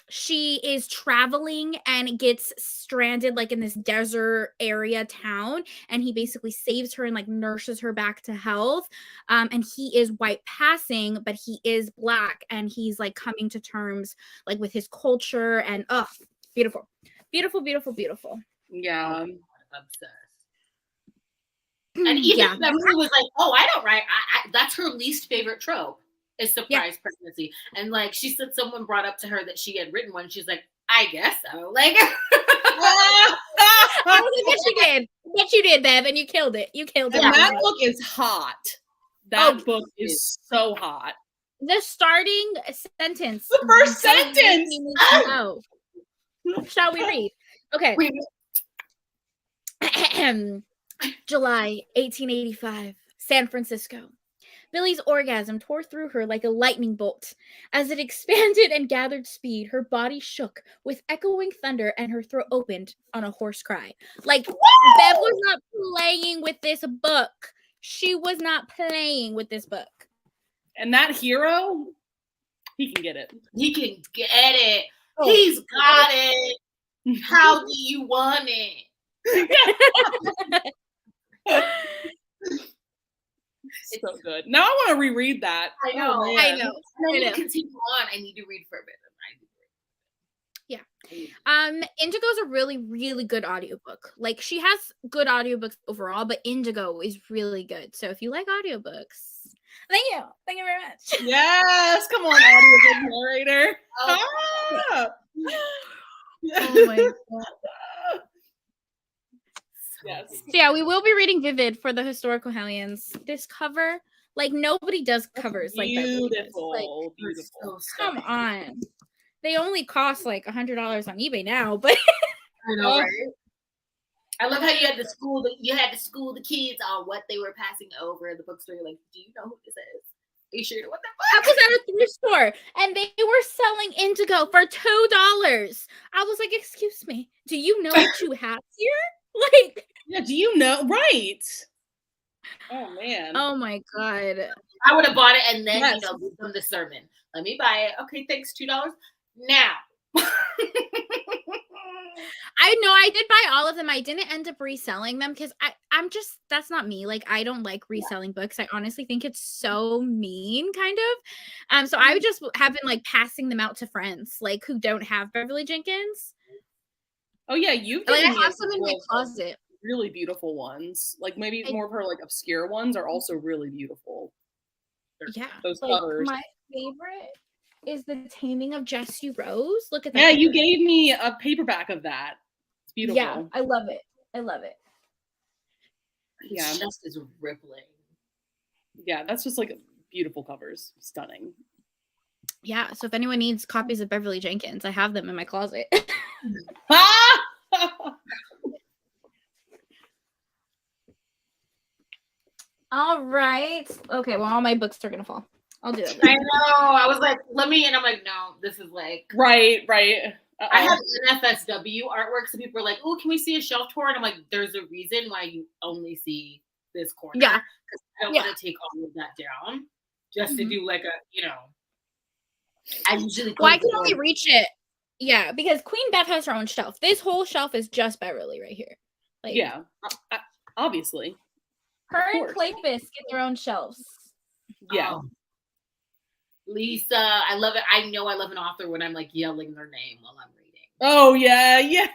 She is traveling and gets stranded like in this desert area town, and he basically saves her and like nurses her back to health. And he is white passing, but he is Black, and he's like coming to terms like with his culture, and beautiful, beautiful, beautiful, beautiful. Yeah, I'm obsessed. And even Beverly was like, "Oh, I don't write. That's her least favorite trope is surprise pregnancy." And like she said, someone brought up to her that she had written one. She's like, "I guess so." Like, I bet you did. Bet you did, Bev, and you killed it. You killed it. And that book is hot. That book is so hot. The starting sentence. The first sentence. Shall we read? Okay. July 1885, San Francisco. Billy's orgasm tore through her like a lightning bolt. As it expanded and gathered speed, her body shook with echoing thunder and her throat opened on a hoarse cry. Like, Bev was not playing with this book. She was not playing with this book. And that hero, he can get it. He can get it. He's got it. How do you want it? So good. Now I want to reread that. I know. I know. I need to continue on. I need to read for a bit. Yeah. Indigo's a really, really good audiobook. Like, she has good audiobooks overall, but Indigo is really good. So if you like audiobooks, thank you. Thank you very much. Yes. Come on, audiobook narrator. Oh my God. Yes. So yeah, we will be reading Vivid for the Historical Hellions. This cover, like, nobody does covers like that. Beautiful. Like, Beautiful. Come on. They only cost like $100 on eBay now, but I know, right? I love how you had to school the kids on what they were passing over in the bookstore. You're like, do you know who this is? Are you sure you know what that I was at a thrift store and they were selling Indigo for $2. I was like, excuse me, do you know what you have here? Like, yeah, do you know? Right. Oh man. Oh my God. I would have bought it and then give them the sermon. Let me buy it. Okay, thanks. $2 now. I know I did buy all of them. I didn't end up reselling them because I'm just, that's not me. Like, I don't like reselling books. I honestly think it's so mean, kind of. So I would just have been like passing them out to friends like who don't have Beverly Jenkins. Oh yeah, you've like, I have some in my closet. Really beautiful ones. Like maybe more of her like obscure ones are also really beautiful. Yeah, those like, covers. My favorite is The Taming of Jessie Rose. Look at that. Yeah, cover. You gave me a paperback of that. It's beautiful. Yeah, I love it. I love it. Yeah, just is rippling. Yeah, that's just like beautiful covers. Stunning. Yeah, so if anyone needs copies of Beverly Jenkins, I have them in my closet. All right. Okay, well, all my books are going to fall. I'll do it. I know. I was like, and I'm like, no, this is like. Right. I have NFSW artwork, so people are like, oh, can we see a shelf tour? And I'm like, there's a reason why you only see this corner. Yeah. Because I don't want to take all of that down just to do like a, I usually I can only reach it. Yeah, because Queen Beth has her own shelf. This whole shelf is just Beverly right here. Like, yeah, obviously. Her and Clayface get their own shelves. Yeah. Lisa, I love it. I know I love an author when I'm like yelling their name while I'm reading. Oh yeah.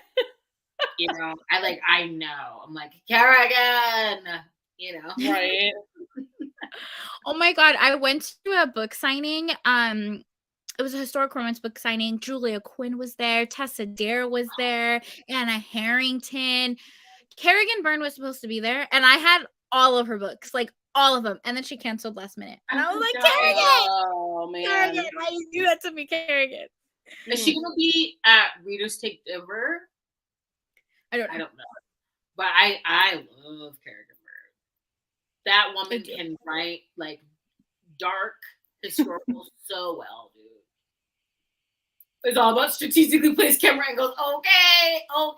I know. I'm like, Kerrigan, Right. Oh my God. I went to a book signing. It was a historic romance book signing. Julia Quinn was there. Tessa Dare was there. Anna Harrington. Kerrigan Byrne was supposed to be there. And I had all of her books, like all of them. And then she canceled last minute. And I was like, Kerrigan! Oh, man. Kerrigan, why did you do that to me, Kerrigan? Is she going to be at Readers Take Over? I don't know. But I love Kerrigan Byrne. That woman can write like dark historical so well, dude. It's all about strategically placed camera angles. Okay. I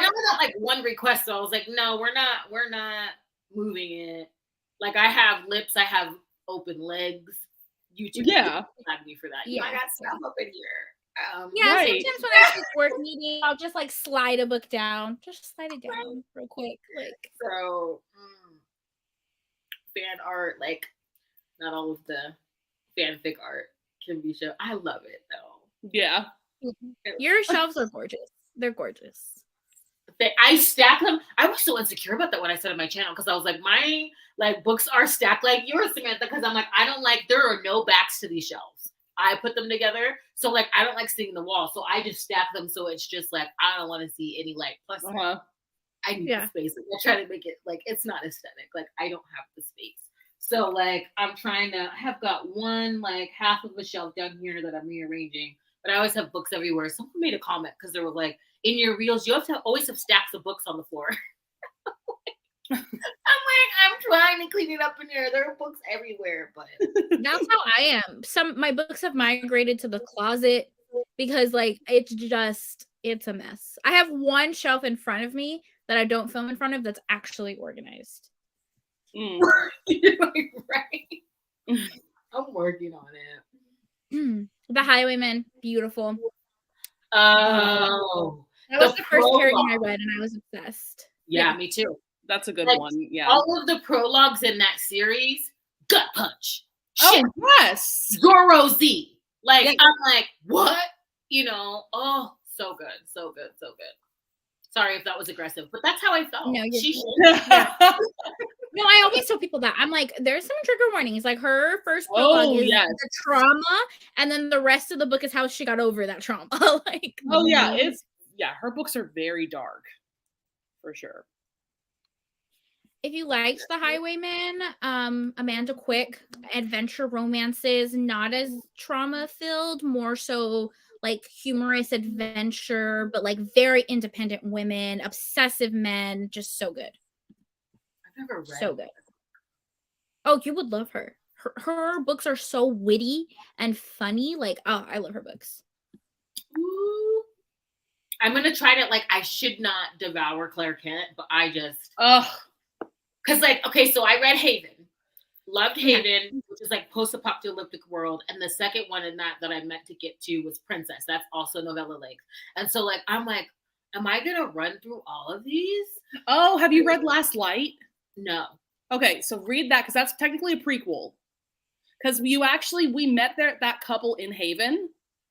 only got like one request, so I was like, no, we're not moving it. Like I have lips, I have open legs. YouTube have me for that. I got stuff up in here. Sometimes when I have work meeting, I'll just like slide a book down. Just slide it down real quick. Like so fan art, like not all of the fanfic art can be shown. I love it though. Yeah. Your shelves are gorgeous. They're gorgeous. I stack them. I was so insecure about that when I started my channel because I was like, my books are stacked like yours, Samantha. Because I'm like, I don't like. There are no backs to these shelves. I put them together, so like I don't like seeing the wall. So I just stack them so it's just like I don't want to see any light. Plus, I need the space. Like, I try to make it like it's not aesthetic. Like I don't have the space. So like I'm trying to. I have got one like half of a shelf down here that I'm rearranging, but I always have books everywhere. Someone made a comment because they were like, in your reels, you always have stacks of books on the floor. I'm trying to clean it up in here. There are books everywhere, but that's how I am. My books have migrated to the closet because like it's a mess. I have one shelf in front of me that I don't film in front of that's actually organized. You're like, right. I'm working on it. The Highwaymen, beautiful. Oh, that was the first Kerrigan I read, and I was obsessed. Yeah, me too. That's a good one. Yeah, all of the prologues in that series, gut punch. Shit. Oh yes, Zoro Z. Like I'm like, what? Oh, so good, so good, so good. Sorry if that was aggressive, but that's how I felt. No, no, I always tell people that. I'm like, there's some trigger warnings. Like her first prologue is the trauma, and then the rest of the book is how she got over that trauma. Like, her books are very dark, for sure. If you liked The Highwayman, Amanda Quick, adventure romances, not as trauma-filled, more so like humorous adventure, but like very independent women, obsessive men, just so good. I've never read so good. Oh, you would love her. Her books are so witty and funny. Like, oh, I love her books. Ooh. I'm gonna try to I should not devour Claire Kent, but I just because so I read Haven. Loved Haven, which is like post-apocalyptic world, and the second one in that I meant to get to was Princess. That's also novella length, and so I'm like, am I gonna run through all of these? Oh, have you read Last Light? No. Okay, so read that because that's technically a prequel. Because we met that couple in Haven.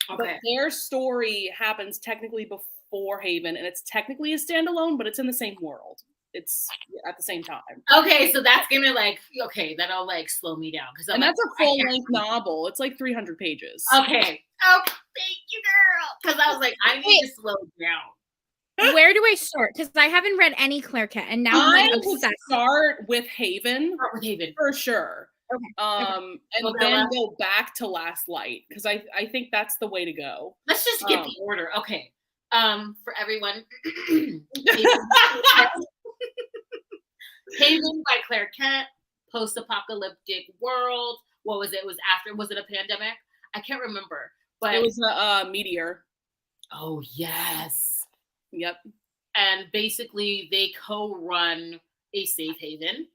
Okay. But their story happens technically before Haven, and it's technically a standalone, but it's in the same world. It's at the same time. Okay, so that's gonna that'll slow me down because that's a full-length novel. It's like 300 pages. Okay, thank you, girl. Because I was like, I need to slow down. Where do I start? Because I haven't read any Claire Kent, and now I'm obsessed. Start with Haven. Start with Haven for sure. Okay. And then go back to Last Light because I think that's the way to go. Let's just get the order. Okay. For everyone. Haven by Claire Kent, post-apocalyptic world. What was it? Was it a pandemic? I can't remember. But it was a meteor. Oh yes. Yep. And basically they co-run a safe haven,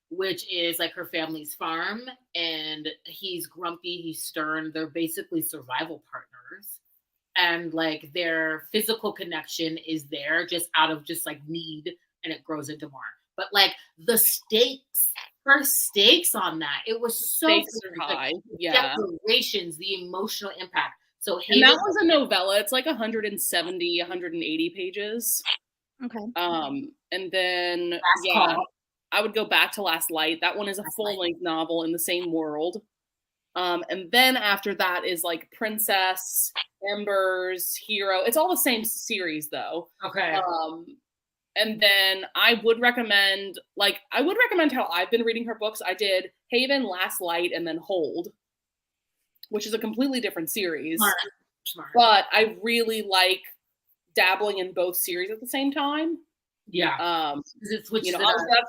which is like her family's farm, and he's grumpy, he's stern. They're basically survival partners. And like their physical connection is there just out of just like need, and it grows into more. But like the stakes, her stakes on that, it was so Stakes are high. Yeah. Declarations, the emotional impact. So and that was a novella. It's like 170, 180 pages. Okay. And then Last Call. I would go back to Last Light. That one is a full-length novel in the same world. And then after that is like Princess, Embers, Hero. It's all the same series though. Okay. And then I would recommend how I've been reading her books. I did Haven, Last Light, and then Hold, which is a completely different series. Smart. But I really like dabbling in both series at the same time. Yeah. That's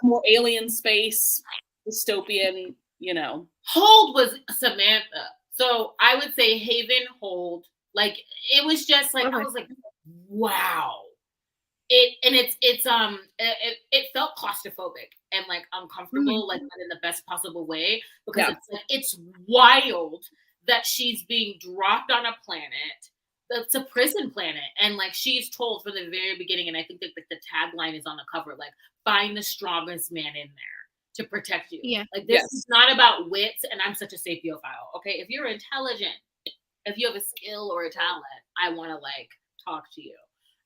more alien space, dystopian, Hold was Samantha. So I would say Haven, Hold. Like it was just like, I was like, wow. It felt claustrophobic and like uncomfortable, like in the best possible way, because it's like, it's wild that she's being dropped on a planet that's a prison planet, and like she's told from the very beginning, and I think that like the tagline is on the cover, like find the strongest man in there to protect you. Yeah. Like this is not about wits, and I'm such a sapiophile. Okay, if you're intelligent, if you have a skill or a talent, I want to like talk to you.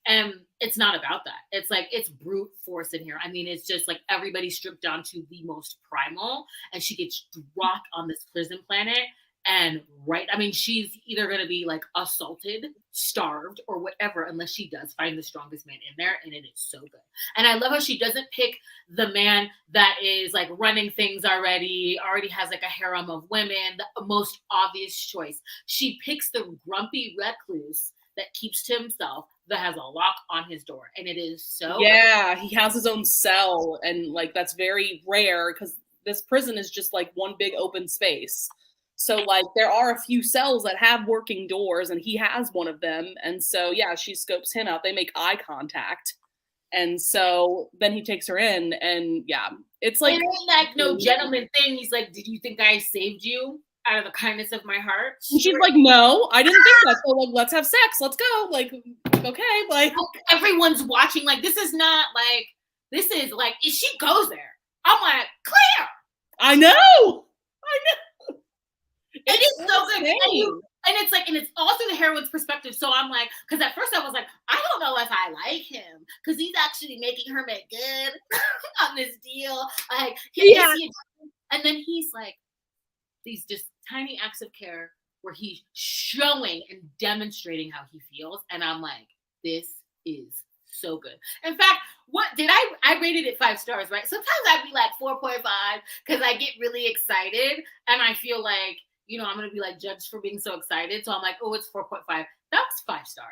And it's not about that. It's like, it's brute force in here. I mean, it's just like everybody stripped down to the most primal, and she gets dropped on this prison planet. And she's either going to be like assaulted, starved, or whatever, unless she does find the strongest man in there. And it is so good. And I love how she doesn't pick the man that is like running things already has like a harem of women, the most obvious choice. She picks the grumpy recluse that keeps to himself, that has a lock on his door. And it is so good. He has his own cell, and like that's very rare because this prison is just like one big open space. So like there are a few cells that have working doors, and he has one of them. And so she scopes him out. They make eye contact. And so then he takes her in, and it's like, no gentleman thing. He's like, did you think I saved you out of the kindness of my heart? And she's like, no, I didn't think that. So like, let's have sex. Let's go. Like, okay. Like everyone's watching. Like, this is like, if she goes there, I'm like, Claire. I know. It is so good. And it's like, and it's all through the heroine's perspective. So I'm like, because at first I was like, I don't know if I like him, because he's actually making her make good on this deal. Like, and then he's like, these just tiny acts of care where he's showing and demonstrating how he feels. And I'm like, this is so good. In fact, I rated it 5 stars, right? Sometimes I'd be like 4.5 because I get really excited and I feel like, I'm going to be like judged for being so excited. So I'm like, oh, it's 4.5. That's 5 stars.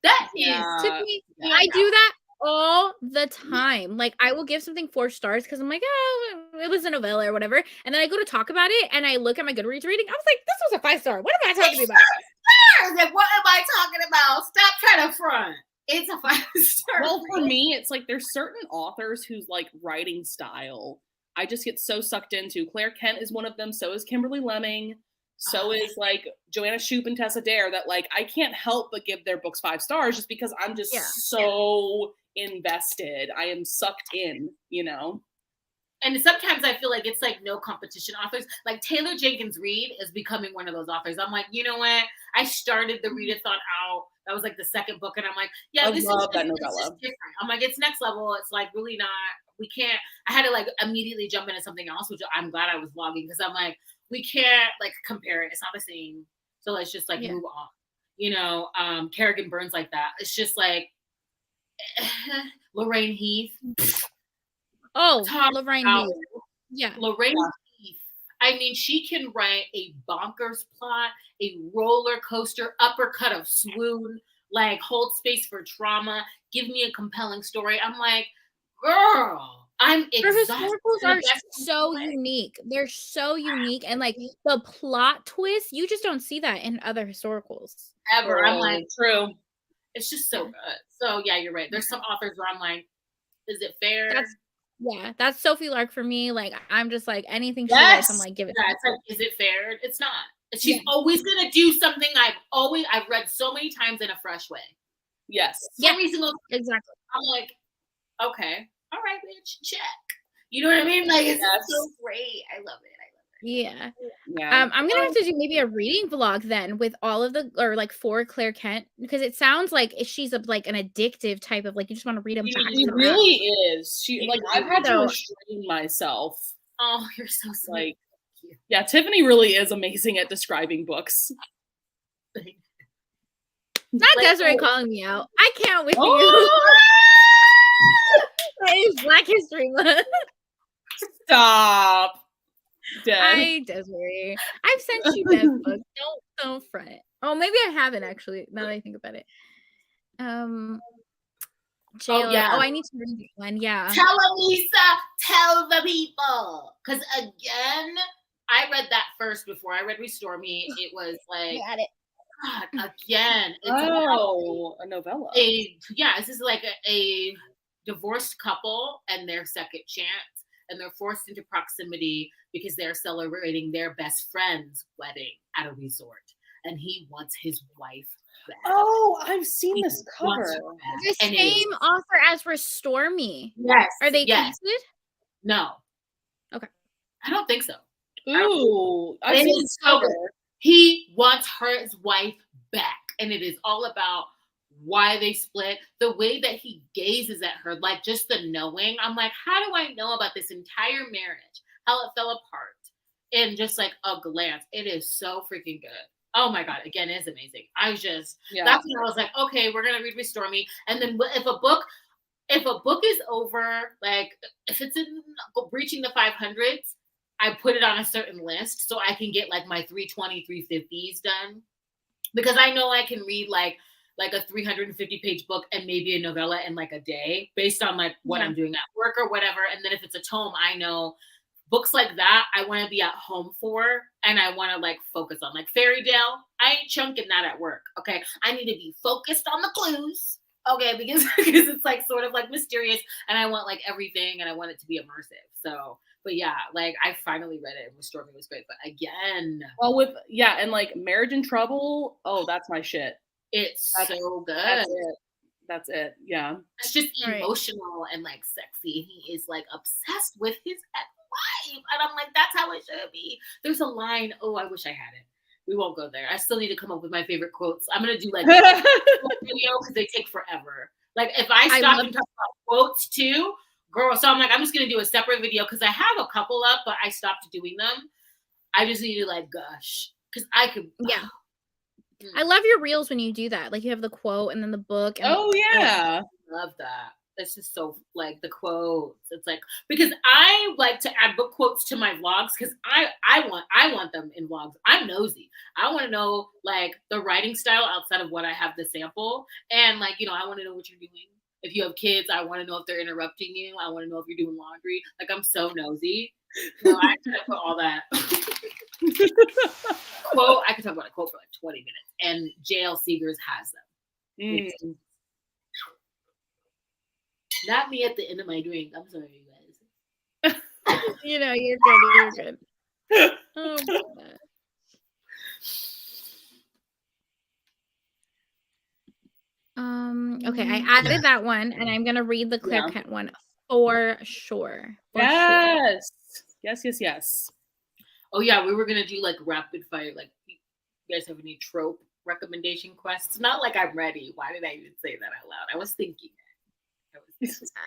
That is to me. I do that all the time. Like I will give something 4 stars because I'm like, oh, it was a novella or whatever. And then I go to talk about it and I look at my Goodreads rating. I was like, this was a 5 star. What am I talking about? Like, what am I talking about? Stop trying to front. It's a 5 star. Well, for me, it's like there's certain authors whose like writing style I just get so sucked into. Claire Kent is one of them. So is Kimberly Lemming. So is like Joanna Shoup and Tessa Dare, that like I can't help but give their books 5 stars just because I'm just so invested. I am sucked in, And sometimes I feel like it's like no competition authors. Like Taylor Jenkins Reid is becoming one of those authors. I'm like, you know what? I started the Readathon out. That was like the second book. And I'm like, this is different. I'm like, it's next level. It's like really not, we can't, I had to like immediately jump into something else, which I'm glad I was vlogging because I'm like, we can't like compare it. It's not the same. So let's just like move on. Kerrigan Burns like that. It's just like Lorraine Heath. Lorraine Heath. Yeah. Lorraine Heath. I mean, she can write a bonkers plot, a roller coaster, uppercut of swoon, like hold space for trauma, give me a compelling story. I'm like, girl, I'm exhausted. Her historicals are so unique. They're so unique. And like the plot twist, you just don't see that in other historicals. Ever. I'm like, true. It's just so good. So yeah, you're right. There's some authors where I'm like, is it fair? Yeah, that's Sophie Lark for me. Like, I'm just like anything she writes, I'm like, give it. Yeah, it's like, is it fair? It's not. She's always gonna do something I've read so many times in a fresh way. Yes. Every single time. Exactly. I'm like, okay, all right, bitch, check. You know what I mean? Like, it's so great. I love it. Yeah. Yeah. I'm gonna have to do maybe a reading vlog then with all of the, or like for Claire Kent, because it sounds like she's like an addictive type of, like, you just want to read them back. She really is. I've had to restrain myself. Oh, you're so sweet. Like, yeah, Tiffany really is amazing at describing books. Not Desiree calling me out. I can't with you. It's Black History Month. Stop. Dead. Hi, Desiree. I've sent you that book. Don't front. Oh, maybe I haven't actually. Now that I think about it. Jail. Oh, I need to read that one. Yeah. Tell them, Lisa. Tell the people. Because again, I read that first before I read Restore Me. It was like, God, again. It's a novella. This is like a divorced couple and their second chance. And they're forced into proximity because they're celebrating their best friend's wedding at a resort. And he wants his wife back. Oh, I've seen this cover. The same author as Restore Me. Yes. Are they connected? No. Okay. I don't think so. Ooh, I've seen this cover. He wants his wife back. And it is all about why they split, the way that he gazes at her, like just the knowing. I'm like, how do I know about this entire marriage? How it fell apart in just like a glance. It is so freaking good. Oh my God. Again, it's amazing. That's when I was like, okay, we're going to read Restore Me. And then if a book is over, like if it's in reaching the 500s, I put it on a certain list so I can get like my 320, 350s done. Because I know I can read like a 350-page book and maybe a novella in like a day based on like what I'm doing at work or whatever. And then if it's a tome, I know books like that I want to be at home for, and I want to like focus on, like Fairytale. I ain't chunking that at work. Okay. I need to be focused on the clues. Okay. Because it's like sort of like mysterious and I want like everything and I want it to be immersive. So, but yeah, like I finally read it and Restore Me was great. But again. Well, and like Marriage in Trouble. Oh, that's my shit. It's so good. That's it. Yeah. It's just emotional and like sexy. He is like obsessed with his ex-wife. And I'm like, that's how it should be. There's a line. Oh, I wish I had it. We won't go there. I still need to come up with my favorite quotes. I'm going to do like a video because they take forever. Like if I stop and talk about quotes too, girl. So I'm like, I'm just going to do a separate video because I have a couple up, but I stopped doing them. I just need to like gush because I could. Yeah. I love your reels when you do that. Like you have the quote and then the book. And yeah. I love that. It's just so like the quotes. It's like, because I like to add book quotes to my vlogs because I want them in vlogs. I'm nosy. I want to know like the writing style outside of what I have to sample. And like, I want to know what you're doing. If you have kids, I want to know if they're interrupting you. I want to know if you're doing laundry. Like I'm so nosy. I try to put all that. Quote, I could talk about a quote for like 20 minutes. And JL Seegers has them. Not me at the end of my drink. I'm sorry, you guys. You're good. Oh, okay, I added that one, and I'm gonna read the Claire Kent one for sure. Yes. Oh yeah, we were gonna do like rapid fire. Like, you guys have any trope recommendation quests? Not like I'm ready. Why did I even say that out loud? I was thinking.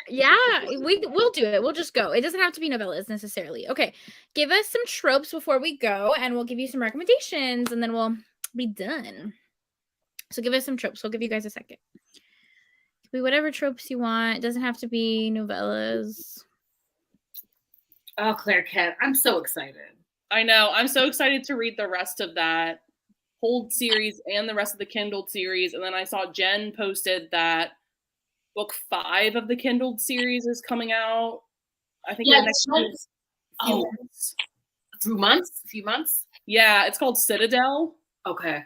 Yeah, we'll do it. We'll just go. It doesn't have to be novellas necessarily. Okay, give us some tropes before we go, and we'll give you some recommendations, and then we'll be done. So give us some tropes. We'll give you guys a second. Give me whatever tropes you want. It doesn't have to be novellas. Oh, Claire Kent, I'm so excited. I know. I'm so excited to read the rest of that Hold series and the rest of the Kindled series. And then I saw Jen posted that book 5 of the Kindled series is coming out. I think next month. A few months. Yeah, it's called Citadel. Okay.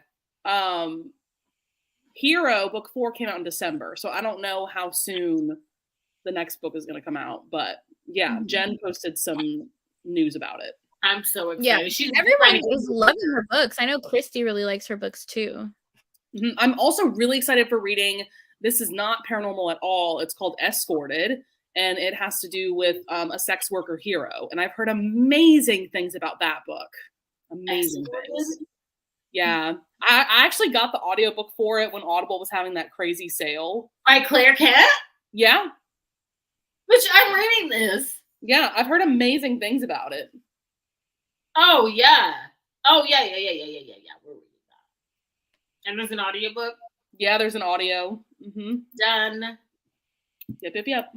Hero book 4 came out in December, so I don't know how soon the next book is going to come out, but Yeah, Jen posted some news about it. I'm so excited. Yeah, everyone is loving her books. I know Christy really likes her books too. I'm also really excited for reading. This is not paranormal at all. It's called Escorted, and it has to do with a sex worker hero. And I've heard amazing things about that book. Amazing things. Yeah. I actually got the audiobook for it when Audible was having that crazy sale. By Claire Kent? Yeah. Which I'm reading this. Yeah, I've heard amazing things about it. Oh, yeah. Oh, yeah. We're reading that. And there's an audiobook? Yeah, there's an audio. Done. Yep.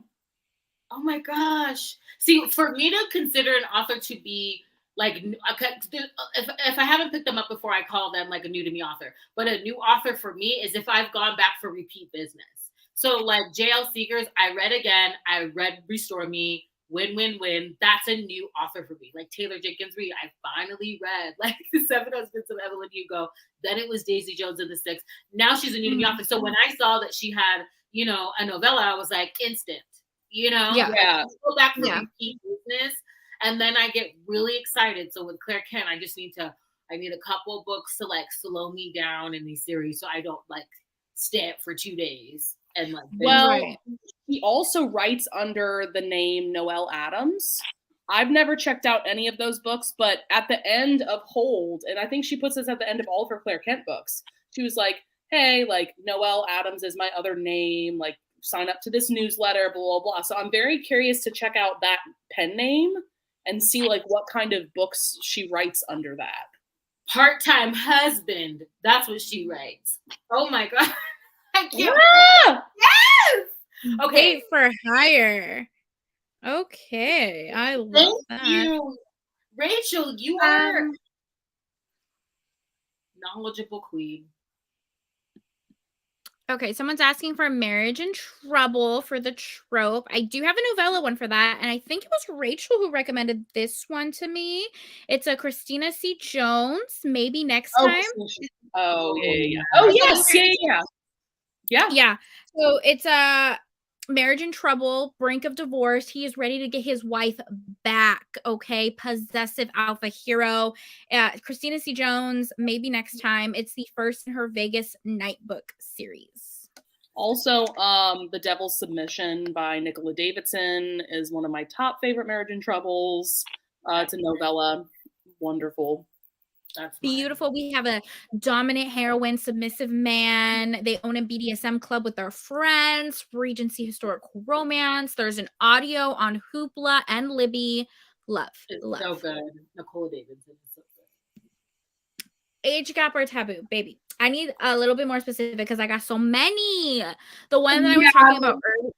Oh my gosh. See, for me to consider an author to be like, if I haven't picked them up before, I call them like a new to me author. But a new author for me is if I've gone back for repeat business. So like J.L. Seegers, I read again. I read Restore Me. Win. That's a new author for me. Like Taylor Jenkins Reid, I finally read like The Seven Husbands of Evelyn Hugo. Then it was Daisy Jones and the Six. Now she's a new to me author. So when I saw that she had, a novella, I was like instant. Yeah. Go back for repeat business, and then I get really excited. So with Claire Kent, I need a couple of books to like slow me down in these series, so I don't like stay up for 2 days and like. He also writes under the name Noelle Adams. I've never checked out any of those books, but at the end of Hold, and I think she puts this at the end of all of her Claire Kent books, she was like, hey, like Noelle Adams is my other name, like sign up to this newsletter, blah, blah, blah. So I'm very curious to check out that pen name and see like what kind of books she writes under that. Part-time husband. That's what she writes. Oh my God. I can't. Yeah! Yes! Okay. Wait for hire. Okay. I love that. Thank you. Rachel, you are knowledgeable queen. Okay, someone's asking for Marriage in Trouble for the trope. I do have a novella one for that, and I think it was Rachel who recommended this one to me. It's a Christina C. Jones, Maybe Next Time. Oh, yeah. Oh, yes. Yeah. Yeah. So it's a Marriage in Trouble, brink of divorce. He is ready to get his wife back. Okay. Possessive alpha hero. Christina C. Jones, Maybe Next Time. It's the first in her Vegas Nightbook series. Also, The Devil's Submission by Nicola Davidson is one of my top favorite Marriage in Troubles. It's a novella. Wonderful. That's beautiful. We have a dominant heroine, submissive man. They own a BDSM club with their friends. Regency historical romance. There's an audio on Hoopla and Libby. Love. So good. Nicola Davidson is so good. Age gap or taboo, baby. I need a little bit more specific because I got so many. The one that I was talking about earlier.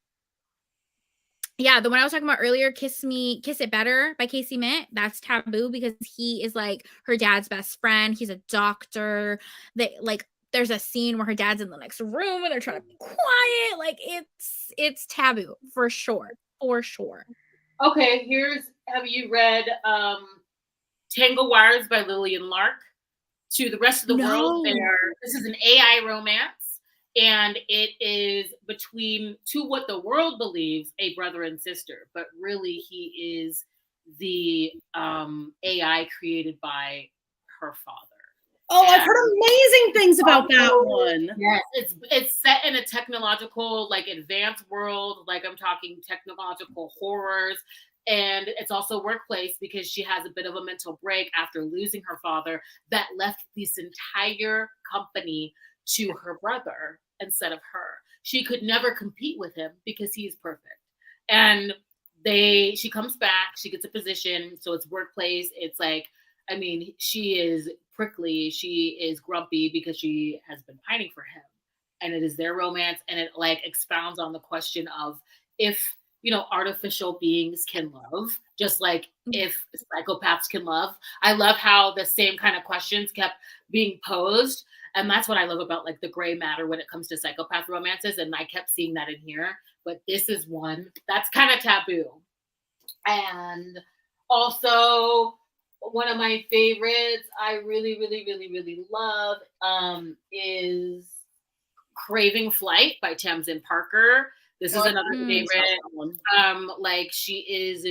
Yeah, the one I was talking about earlier, Kiss It Better by Casey Mint, that's taboo because he is like her dad's best friend. He's a doctor. There's a scene where her dad's in the next room and they're trying to be quiet. Like it's taboo for sure. For sure. Okay, have you read Tangle Wires by Lillian Lark? To the rest of the world, this is an AI romance. And it is between to what the world believes a brother and sister, but really he is the AI created by her father. Oh, I've heard amazing things about that one. Yes, it's set in a technological, like advanced world, like I'm talking technological horrors. And it's also workplace because she has a bit of a mental break after losing her father that left this entire company to her brother instead of her. She could never compete with him because he's perfect. And she comes back, she gets a position. So it's workplace. It's like, I mean, she is prickly. She is grumpy because she has been pining for him. And it is their romance. And it like expounds on the question of if, artificial beings can love, just like if psychopaths can love. I love how the same kind of questions kept being posed. And that's what I love about like the gray matter when it comes to psychopath romances. And I kept seeing that in here, but this is one that's kind of taboo. And also one of my favorites I really, really, really, really love is Craving Flight by Tamsin Parker. This is another favorite. Like she is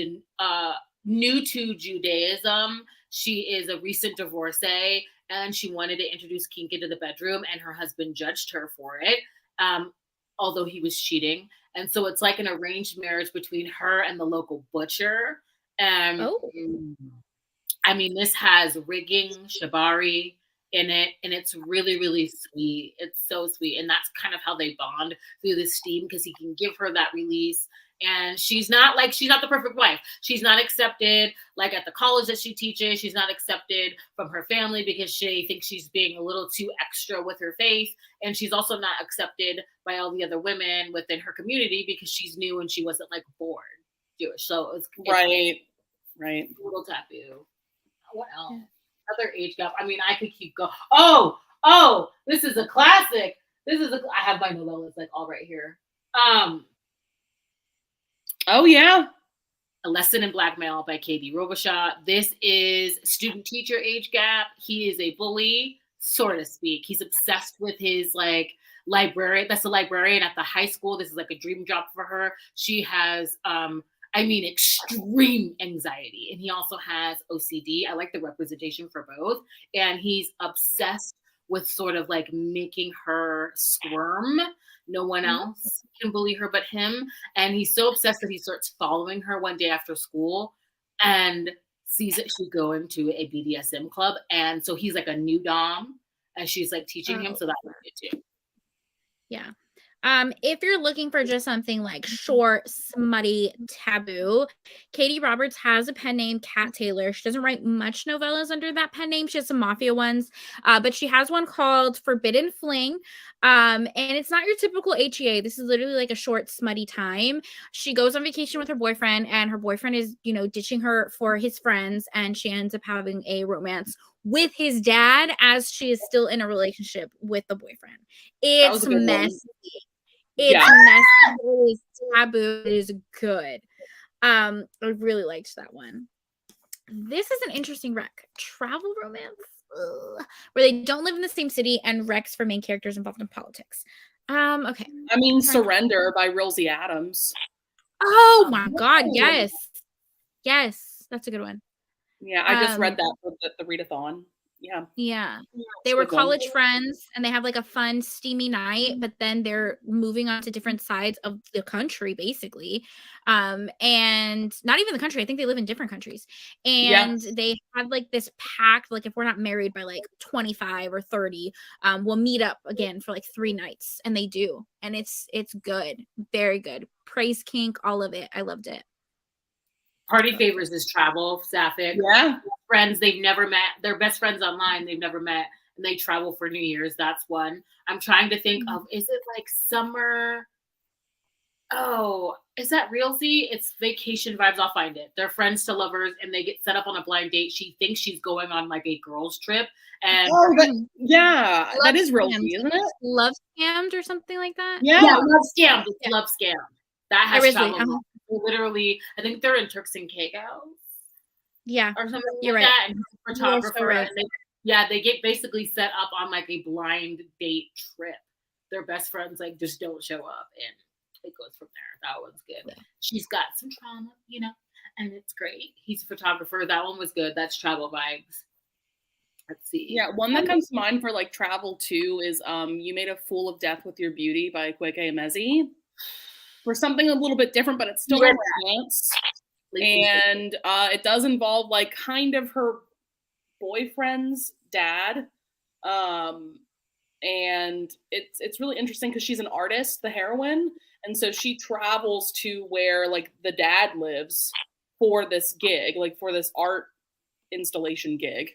new to Judaism. She is a recent divorcee, and she wanted to introduce kink into the bedroom, and her husband judged her for it, although he was cheating. And so it's like an arranged marriage between her and the local butcher. I mean, this has rigging, shibari in it, and it's really, really sweet. It's so sweet. And that's kind of how they bond through the steam, because he can give her that release. And she's not the perfect wife. She's not accepted like at the college that she teaches. She's not accepted from her family because she thinks she's being a little too extra with her faith. And she's also not accepted by all the other women within her community because she's new and she wasn't like born Jewish. So it's right. A little taboo. What else? Other age gap. I mean, I could keep going. Oh, this is a classic. I have my novellas like all right here. Oh yeah. A Lesson in Blackmail by K.D. Robichaud. This is student-teacher age gap. He is a bully, so to speak. He's obsessed with his like librarian. That's a librarian at the high school. This is like a dream job for her. She has extreme anxiety. And he also has OCD. I like the representation for both. And he's obsessed with sort of like making her squirm. No one else can bully her but him. And he's so obsessed that he starts following her one day after school and sees that she's going to a BDSM club. And so he's like a new dom and she's like teaching him. So that was good too. Yeah. If you're looking for just something like short, smutty, taboo, Katie Roberts has a pen name, Kat Taylor. She doesn't write much novellas under that pen name. She has some mafia ones, but she has one called Forbidden Fling. And it's not your typical HEA. This is literally like a short, smutty time. She goes on vacation with her boyfriend, and her boyfriend is, ditching her for his friends, and she ends up having a romance with his dad as she is still in a relationship with the boyfriend. It's messy. It's messy. It is taboo. It is good. I really liked that one. This is an interesting rec. Travel romance, where they don't live in the same city, and recs for main characters involved in politics. Okay. I mean, Surrender by Rilsey Adams. Oh my God, yes. Yes, that's a good one. Yeah, I just read that for the readathon. Yeah. They were college friends, and they have like a fun, steamy night, but then they're moving on to different sides of the country, basically. And not even the country. I think they live in different countries. And they have like this pact, like if we're not married by like 25 or 30, we'll meet up again for like 3 nights. And they do. And it's good. Very good. Praise kink, all of it. I loved it. Party favors is travel, Sapphic. Yeah. Friends they've never met. They're best friends online. They've never met. And they travel for New Year's. That's one. I'm trying to think of, is it like summer? Oh, is that Realsy? It's Vacation Vibes. I'll find it. They're friends to lovers, and they get set up on a blind date. She thinks she's going on like a girls' trip. And that is Realsy, isn't it? Love Scammed or something like that? Yeah, Love Scammed. It's Love Scammed. That has travel. Literally, I think they're in Turks and Caicos. Yeah, or something you're like right. that. And he's a photographer, and they get basically set up on like a blind date trip. Their best friends like just don't show up, and it goes from there. That one's good. Yeah. She's got some trauma, and it's great. He's a photographer. That one was good. That's travel vibes. Let's see. Yeah, one that comes to mind for like travel too is You Made a Fool of Death with Your Beauty by Kweke Emezi. For something a little bit different, but it's still romance. And it does involve like kind of her boyfriend's dad. And it's really interesting because she's an artist, the heroine. And so she travels to where like the dad lives for this gig, like for this art installation gig.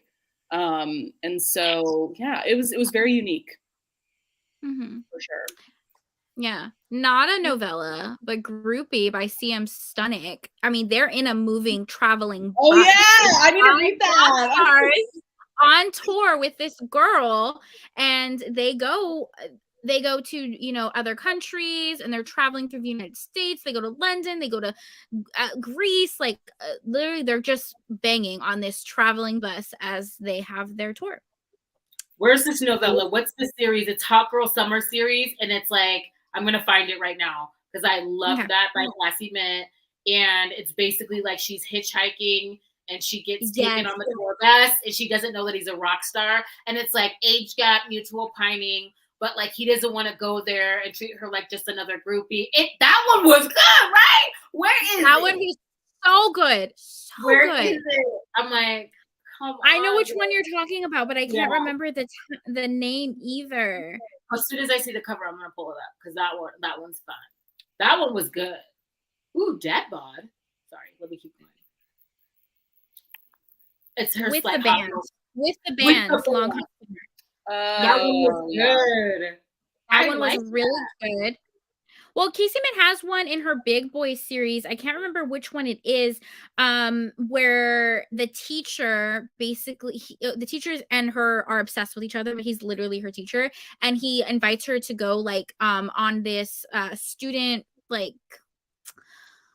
And so, it was very unique. For sure. Yeah, not a novella, but Groupie by C.M. Stunnick. I mean, they're in a moving, traveling. Oh yeah, I need to read that. On tour with this girl, and they go to other countries, and they're traveling through the United States. They go to London, they go to Greece. Like literally, they're just banging on this traveling bus as they have their tour. Where's this novella? What's the series? It's Hot Girl Summer series, and it's like. I'm going to find it right now because I love that by Cassie Mint. And it's basically like she's hitchhiking and she gets taken on the tour bus and she doesn't know that he's a rock star. And it's like age gap, mutual pining, but like he doesn't want to go there and treat her like just another groupie. That one was good, right? Where is that it? one was so good. So Where good. is it? I'm like, come on. I know which one you're talking about, but I can't remember the name either. As soon as I see the cover, I'm gonna pull it up because that one's fun. That one was good. Ooh, Dead Bod. Sorry, let me keep going. It's her with the band. With the band. Long that one was good. That one was really good. Well, Casey Mint has one in her Big Boy series. I can't remember which one it is, where the teacher basically, the teachers and her are obsessed with each other, but he's literally her teacher. And he invites her to go like on this student, like,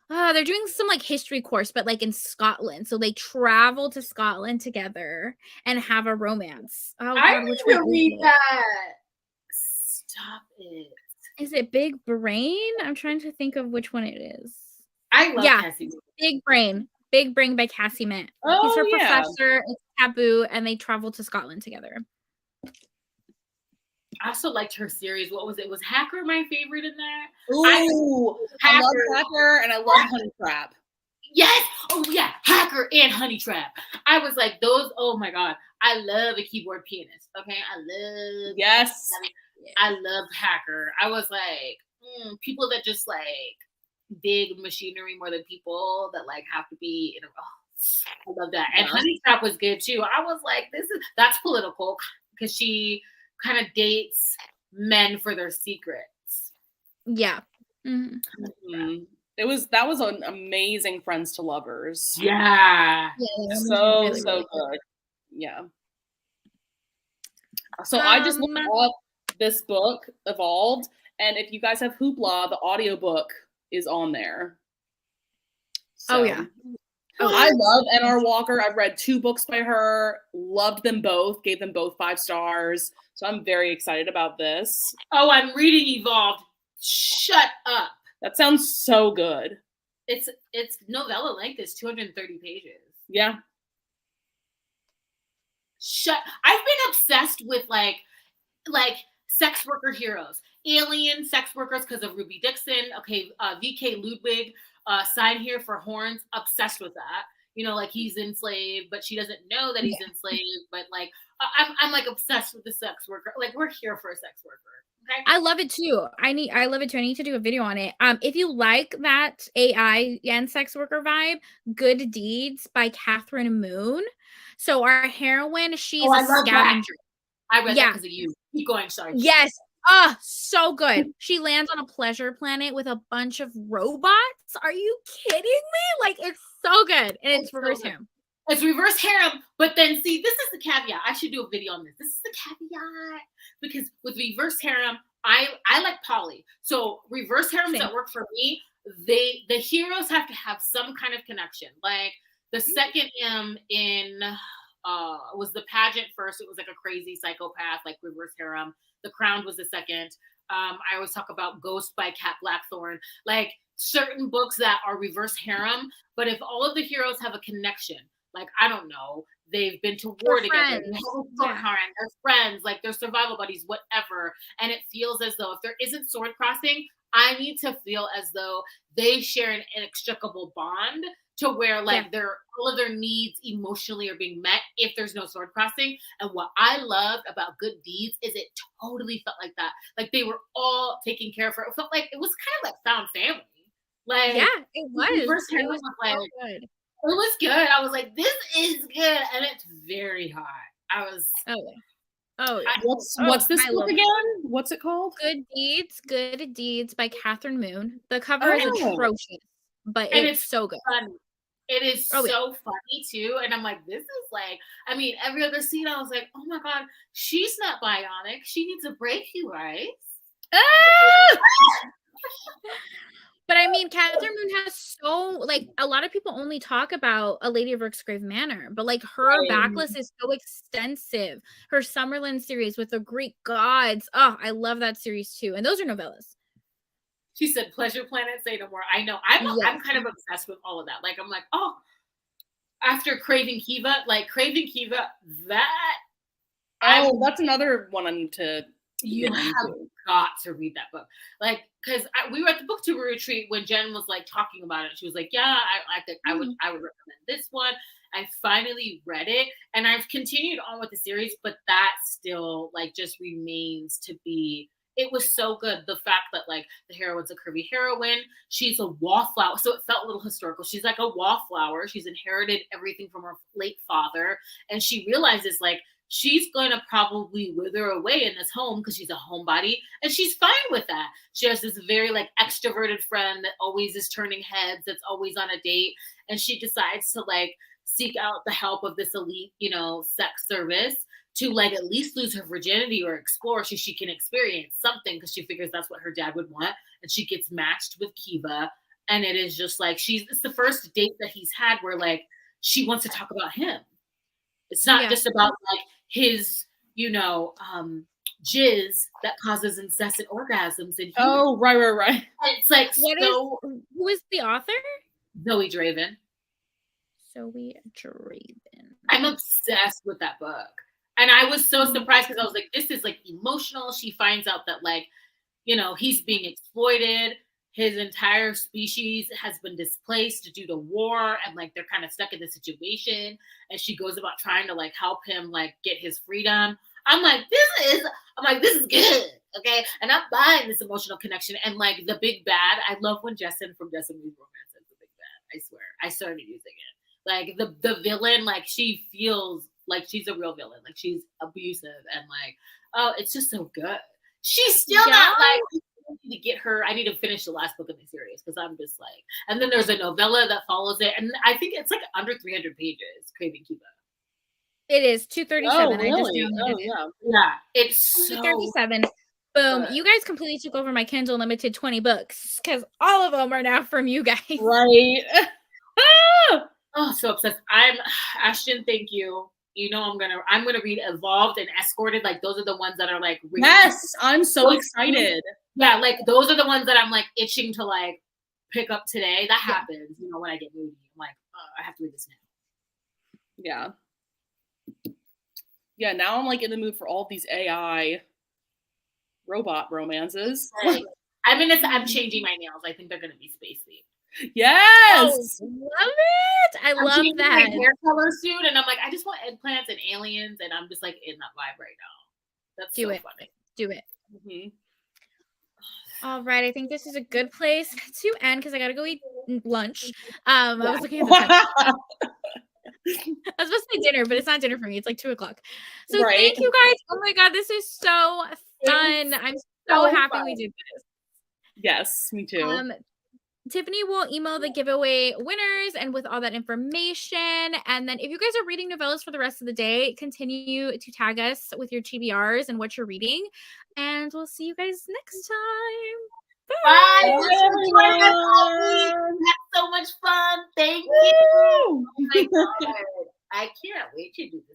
they're doing some like history course, but like in Scotland. So they travel to Scotland together and have a romance. Oh, God, I which need one to read that. Stop it. Is it Big Brain? I'm trying to think of which one it is. I love Cassie. Big Brain. Big Brain by Cassie Mint. Oh, he's her professor. It's taboo, and they travel to Scotland together. I also liked her series. What was it? Was Hacker my favorite in that? Ooh, I love Hacker and I love Honey Trap. Yes. Oh yeah, Hacker and Honey Trap. I was like those. Oh my God, I love a keyboard pianist. Okay, I love Hacker. I was like people that just like dig machinery more than people that like have to be in a. Oh, I love that. And Honey Trap was good too. I was like, that's political because she kind of dates men for their secrets. Yeah. Mm-hmm. That was an amazing Friends to Lovers. Yeah. So really, really good. Yeah. So I just looked up this book, Evolved, and if you guys have Hoopla, the audiobook is on there. So, I love N.R. Walker. I've read 2 books by her, loved them both, gave them both 5 stars. So I'm very excited about this. Oh, I'm reading Evolved. Shut up. That sounds so good. It's novella length. It's 230 pages. Yeah. I've been obsessed with like sex worker heroes, alien sex workers because of Ruby Dixon. Okay, V.K. Ludwig. Sign here for horns. Obsessed with that. You know, like he's enslaved, but she doesn't know that he's enslaved. But like, I'm like obsessed with the sex worker. Like we're here for a sex worker. Okay? I love it too. I love it too. I need to do a video on it. If you like that AI and sex worker vibe, Good Deeds by Catherine Moon. So our heroine, she's a scavenger. I read that because of you. Keep going, sorry. Yes. So good. She lands on a pleasure planet with a bunch of robots. Are you kidding me? Like, it's so good. And it's reverse harem. It's reverse harem. But then, see, this is the caveat. I should do a video on this. This is the caveat. Because with reverse harem, I like poly. So reverse harems that work for me, the heroes have to have some kind of connection. Like, the second M in was the pageant first. It was like a crazy psychopath, like reverse harem. The Crown was the second. I always talk about Ghost by Kat Blackthorne. Like certain books that are reverse harem, but if all of the heroes have a connection, like I don't know, they've been to war together, they're friends, like they're survival buddies, whatever. And it feels as though if there isn't sword crossing, I need to feel as though they share an inextricable bond to where like all of their needs emotionally are being met if there's no sword crossing. And what I loved about Good Deeds is it totally felt like that. Like they were all taking care of her. It felt like it was kind of like found family. Like it was. It was like, so good. It was good. I was like, this is good, and it's very hot. I was. What's this book again? What's it called? Good Deeds by Catherine Moon. The cover is atrocious, but it's so good. Funny. It is so funny too. And I'm like, this is like, I mean, every other scene, I was like, oh my God, she's not bionic. She needs a break, you guys. But I mean, Catherine Moon has so, like, a lot of people only talk about A Lady of Rooksgrave Manor, but like her backlist is so extensive. Her Summerland series with the Greek gods. Oh, I love that series too. And those are novellas. She said, Pleasure Planet, say no more. I know. I'm kind of obsessed with all of that. Like, I'm like, oh, after Craving Kiva, that. That's another one I need to. You have got to read that book. Like, because we were at the booktuber retreat when Jen was like talking about it. She was like, yeah, I think I would recommend this one. I finally read it and I've continued on with the series, but that still like just remains to be. It was so good. The fact that like the heroine's a curvy heroine, she's a wallflower. So it felt a little historical. She's like a wallflower. She's inherited everything from her late father. And she realizes like she's going to probably wither away in this home because she's a homebody. And she's fine with that. She has this very like extroverted friend that always is turning heads, that's always on a date. And she decides to like seek out the help of this elite, sex service to like at least lose her virginity or explore so she can experience something because she figures that's what her dad would want. And she gets matched with Kiva. And it is just like, it's the first date that he's had where like, she wants to talk about him. It's not just about like his, jizz that causes incessant orgasms. And right. It's like, who is the author? Zoe Draven. I'm obsessed with that book. And I was so surprised because I was like, this is like emotional. She finds out that like, he's being exploited. His entire species has been displaced due to war and like they're kind of stuck in the situation. And she goes about trying to like help him like get his freedom. I'm like, this is good. Okay. And I'm buying this emotional connection. And like the big bad, I love when Jessamine from Jessamine Romance is the big bad. I swear. I started using it. Like the villain, like she feels like she's a real villain. Like she's abusive and like, oh, it's just so good. She's still not like, I need to get her. I need to finish the last book of the series because I'm just like, and then there's a novella that follows it. And I think it's like under 300 pages, Craving Kiva. It is 237. Really? I just downloaded it. Yeah, it's 237. Boom. You guys completely took over my Kindle Unlimited 20 books because all of them are now from you guys. Right. Oh, so obsessed. Ashton, thank you. I'm gonna read Evolved and Escorted. Like those are the ones that are like yes, I'm so excited. Yeah, like those are the ones that I'm like itching to like pick up today. That happens, when I get moody. I'm like, I have to read this now. Yeah, now I'm like in the mood for all these AI robot romances. I'm changing my nails. I think they're gonna be spacey. Yes, love it. I love that. My hair color soon, and I'm like, I just want eggplants and aliens, and I'm just like in that vibe right now. That's so funny. Do it. Mm-hmm. All right, I think this is a good place to end because I gotta go eat lunch. I was looking at the time. I was supposed to say dinner, but it's not dinner for me. It's like 2:00. So thank you guys. Oh my god, this is so fun. I'm so happy we did this. Yes, me too. Tiffany will email the giveaway winners and with all that information. And then if you guys are reading novellas for the rest of the day, continue to tag us with your TBRs and what you're reading. And we'll see you guys next time. Bye. That's so much fun. Thank you. Oh my god. I can't wait to do this.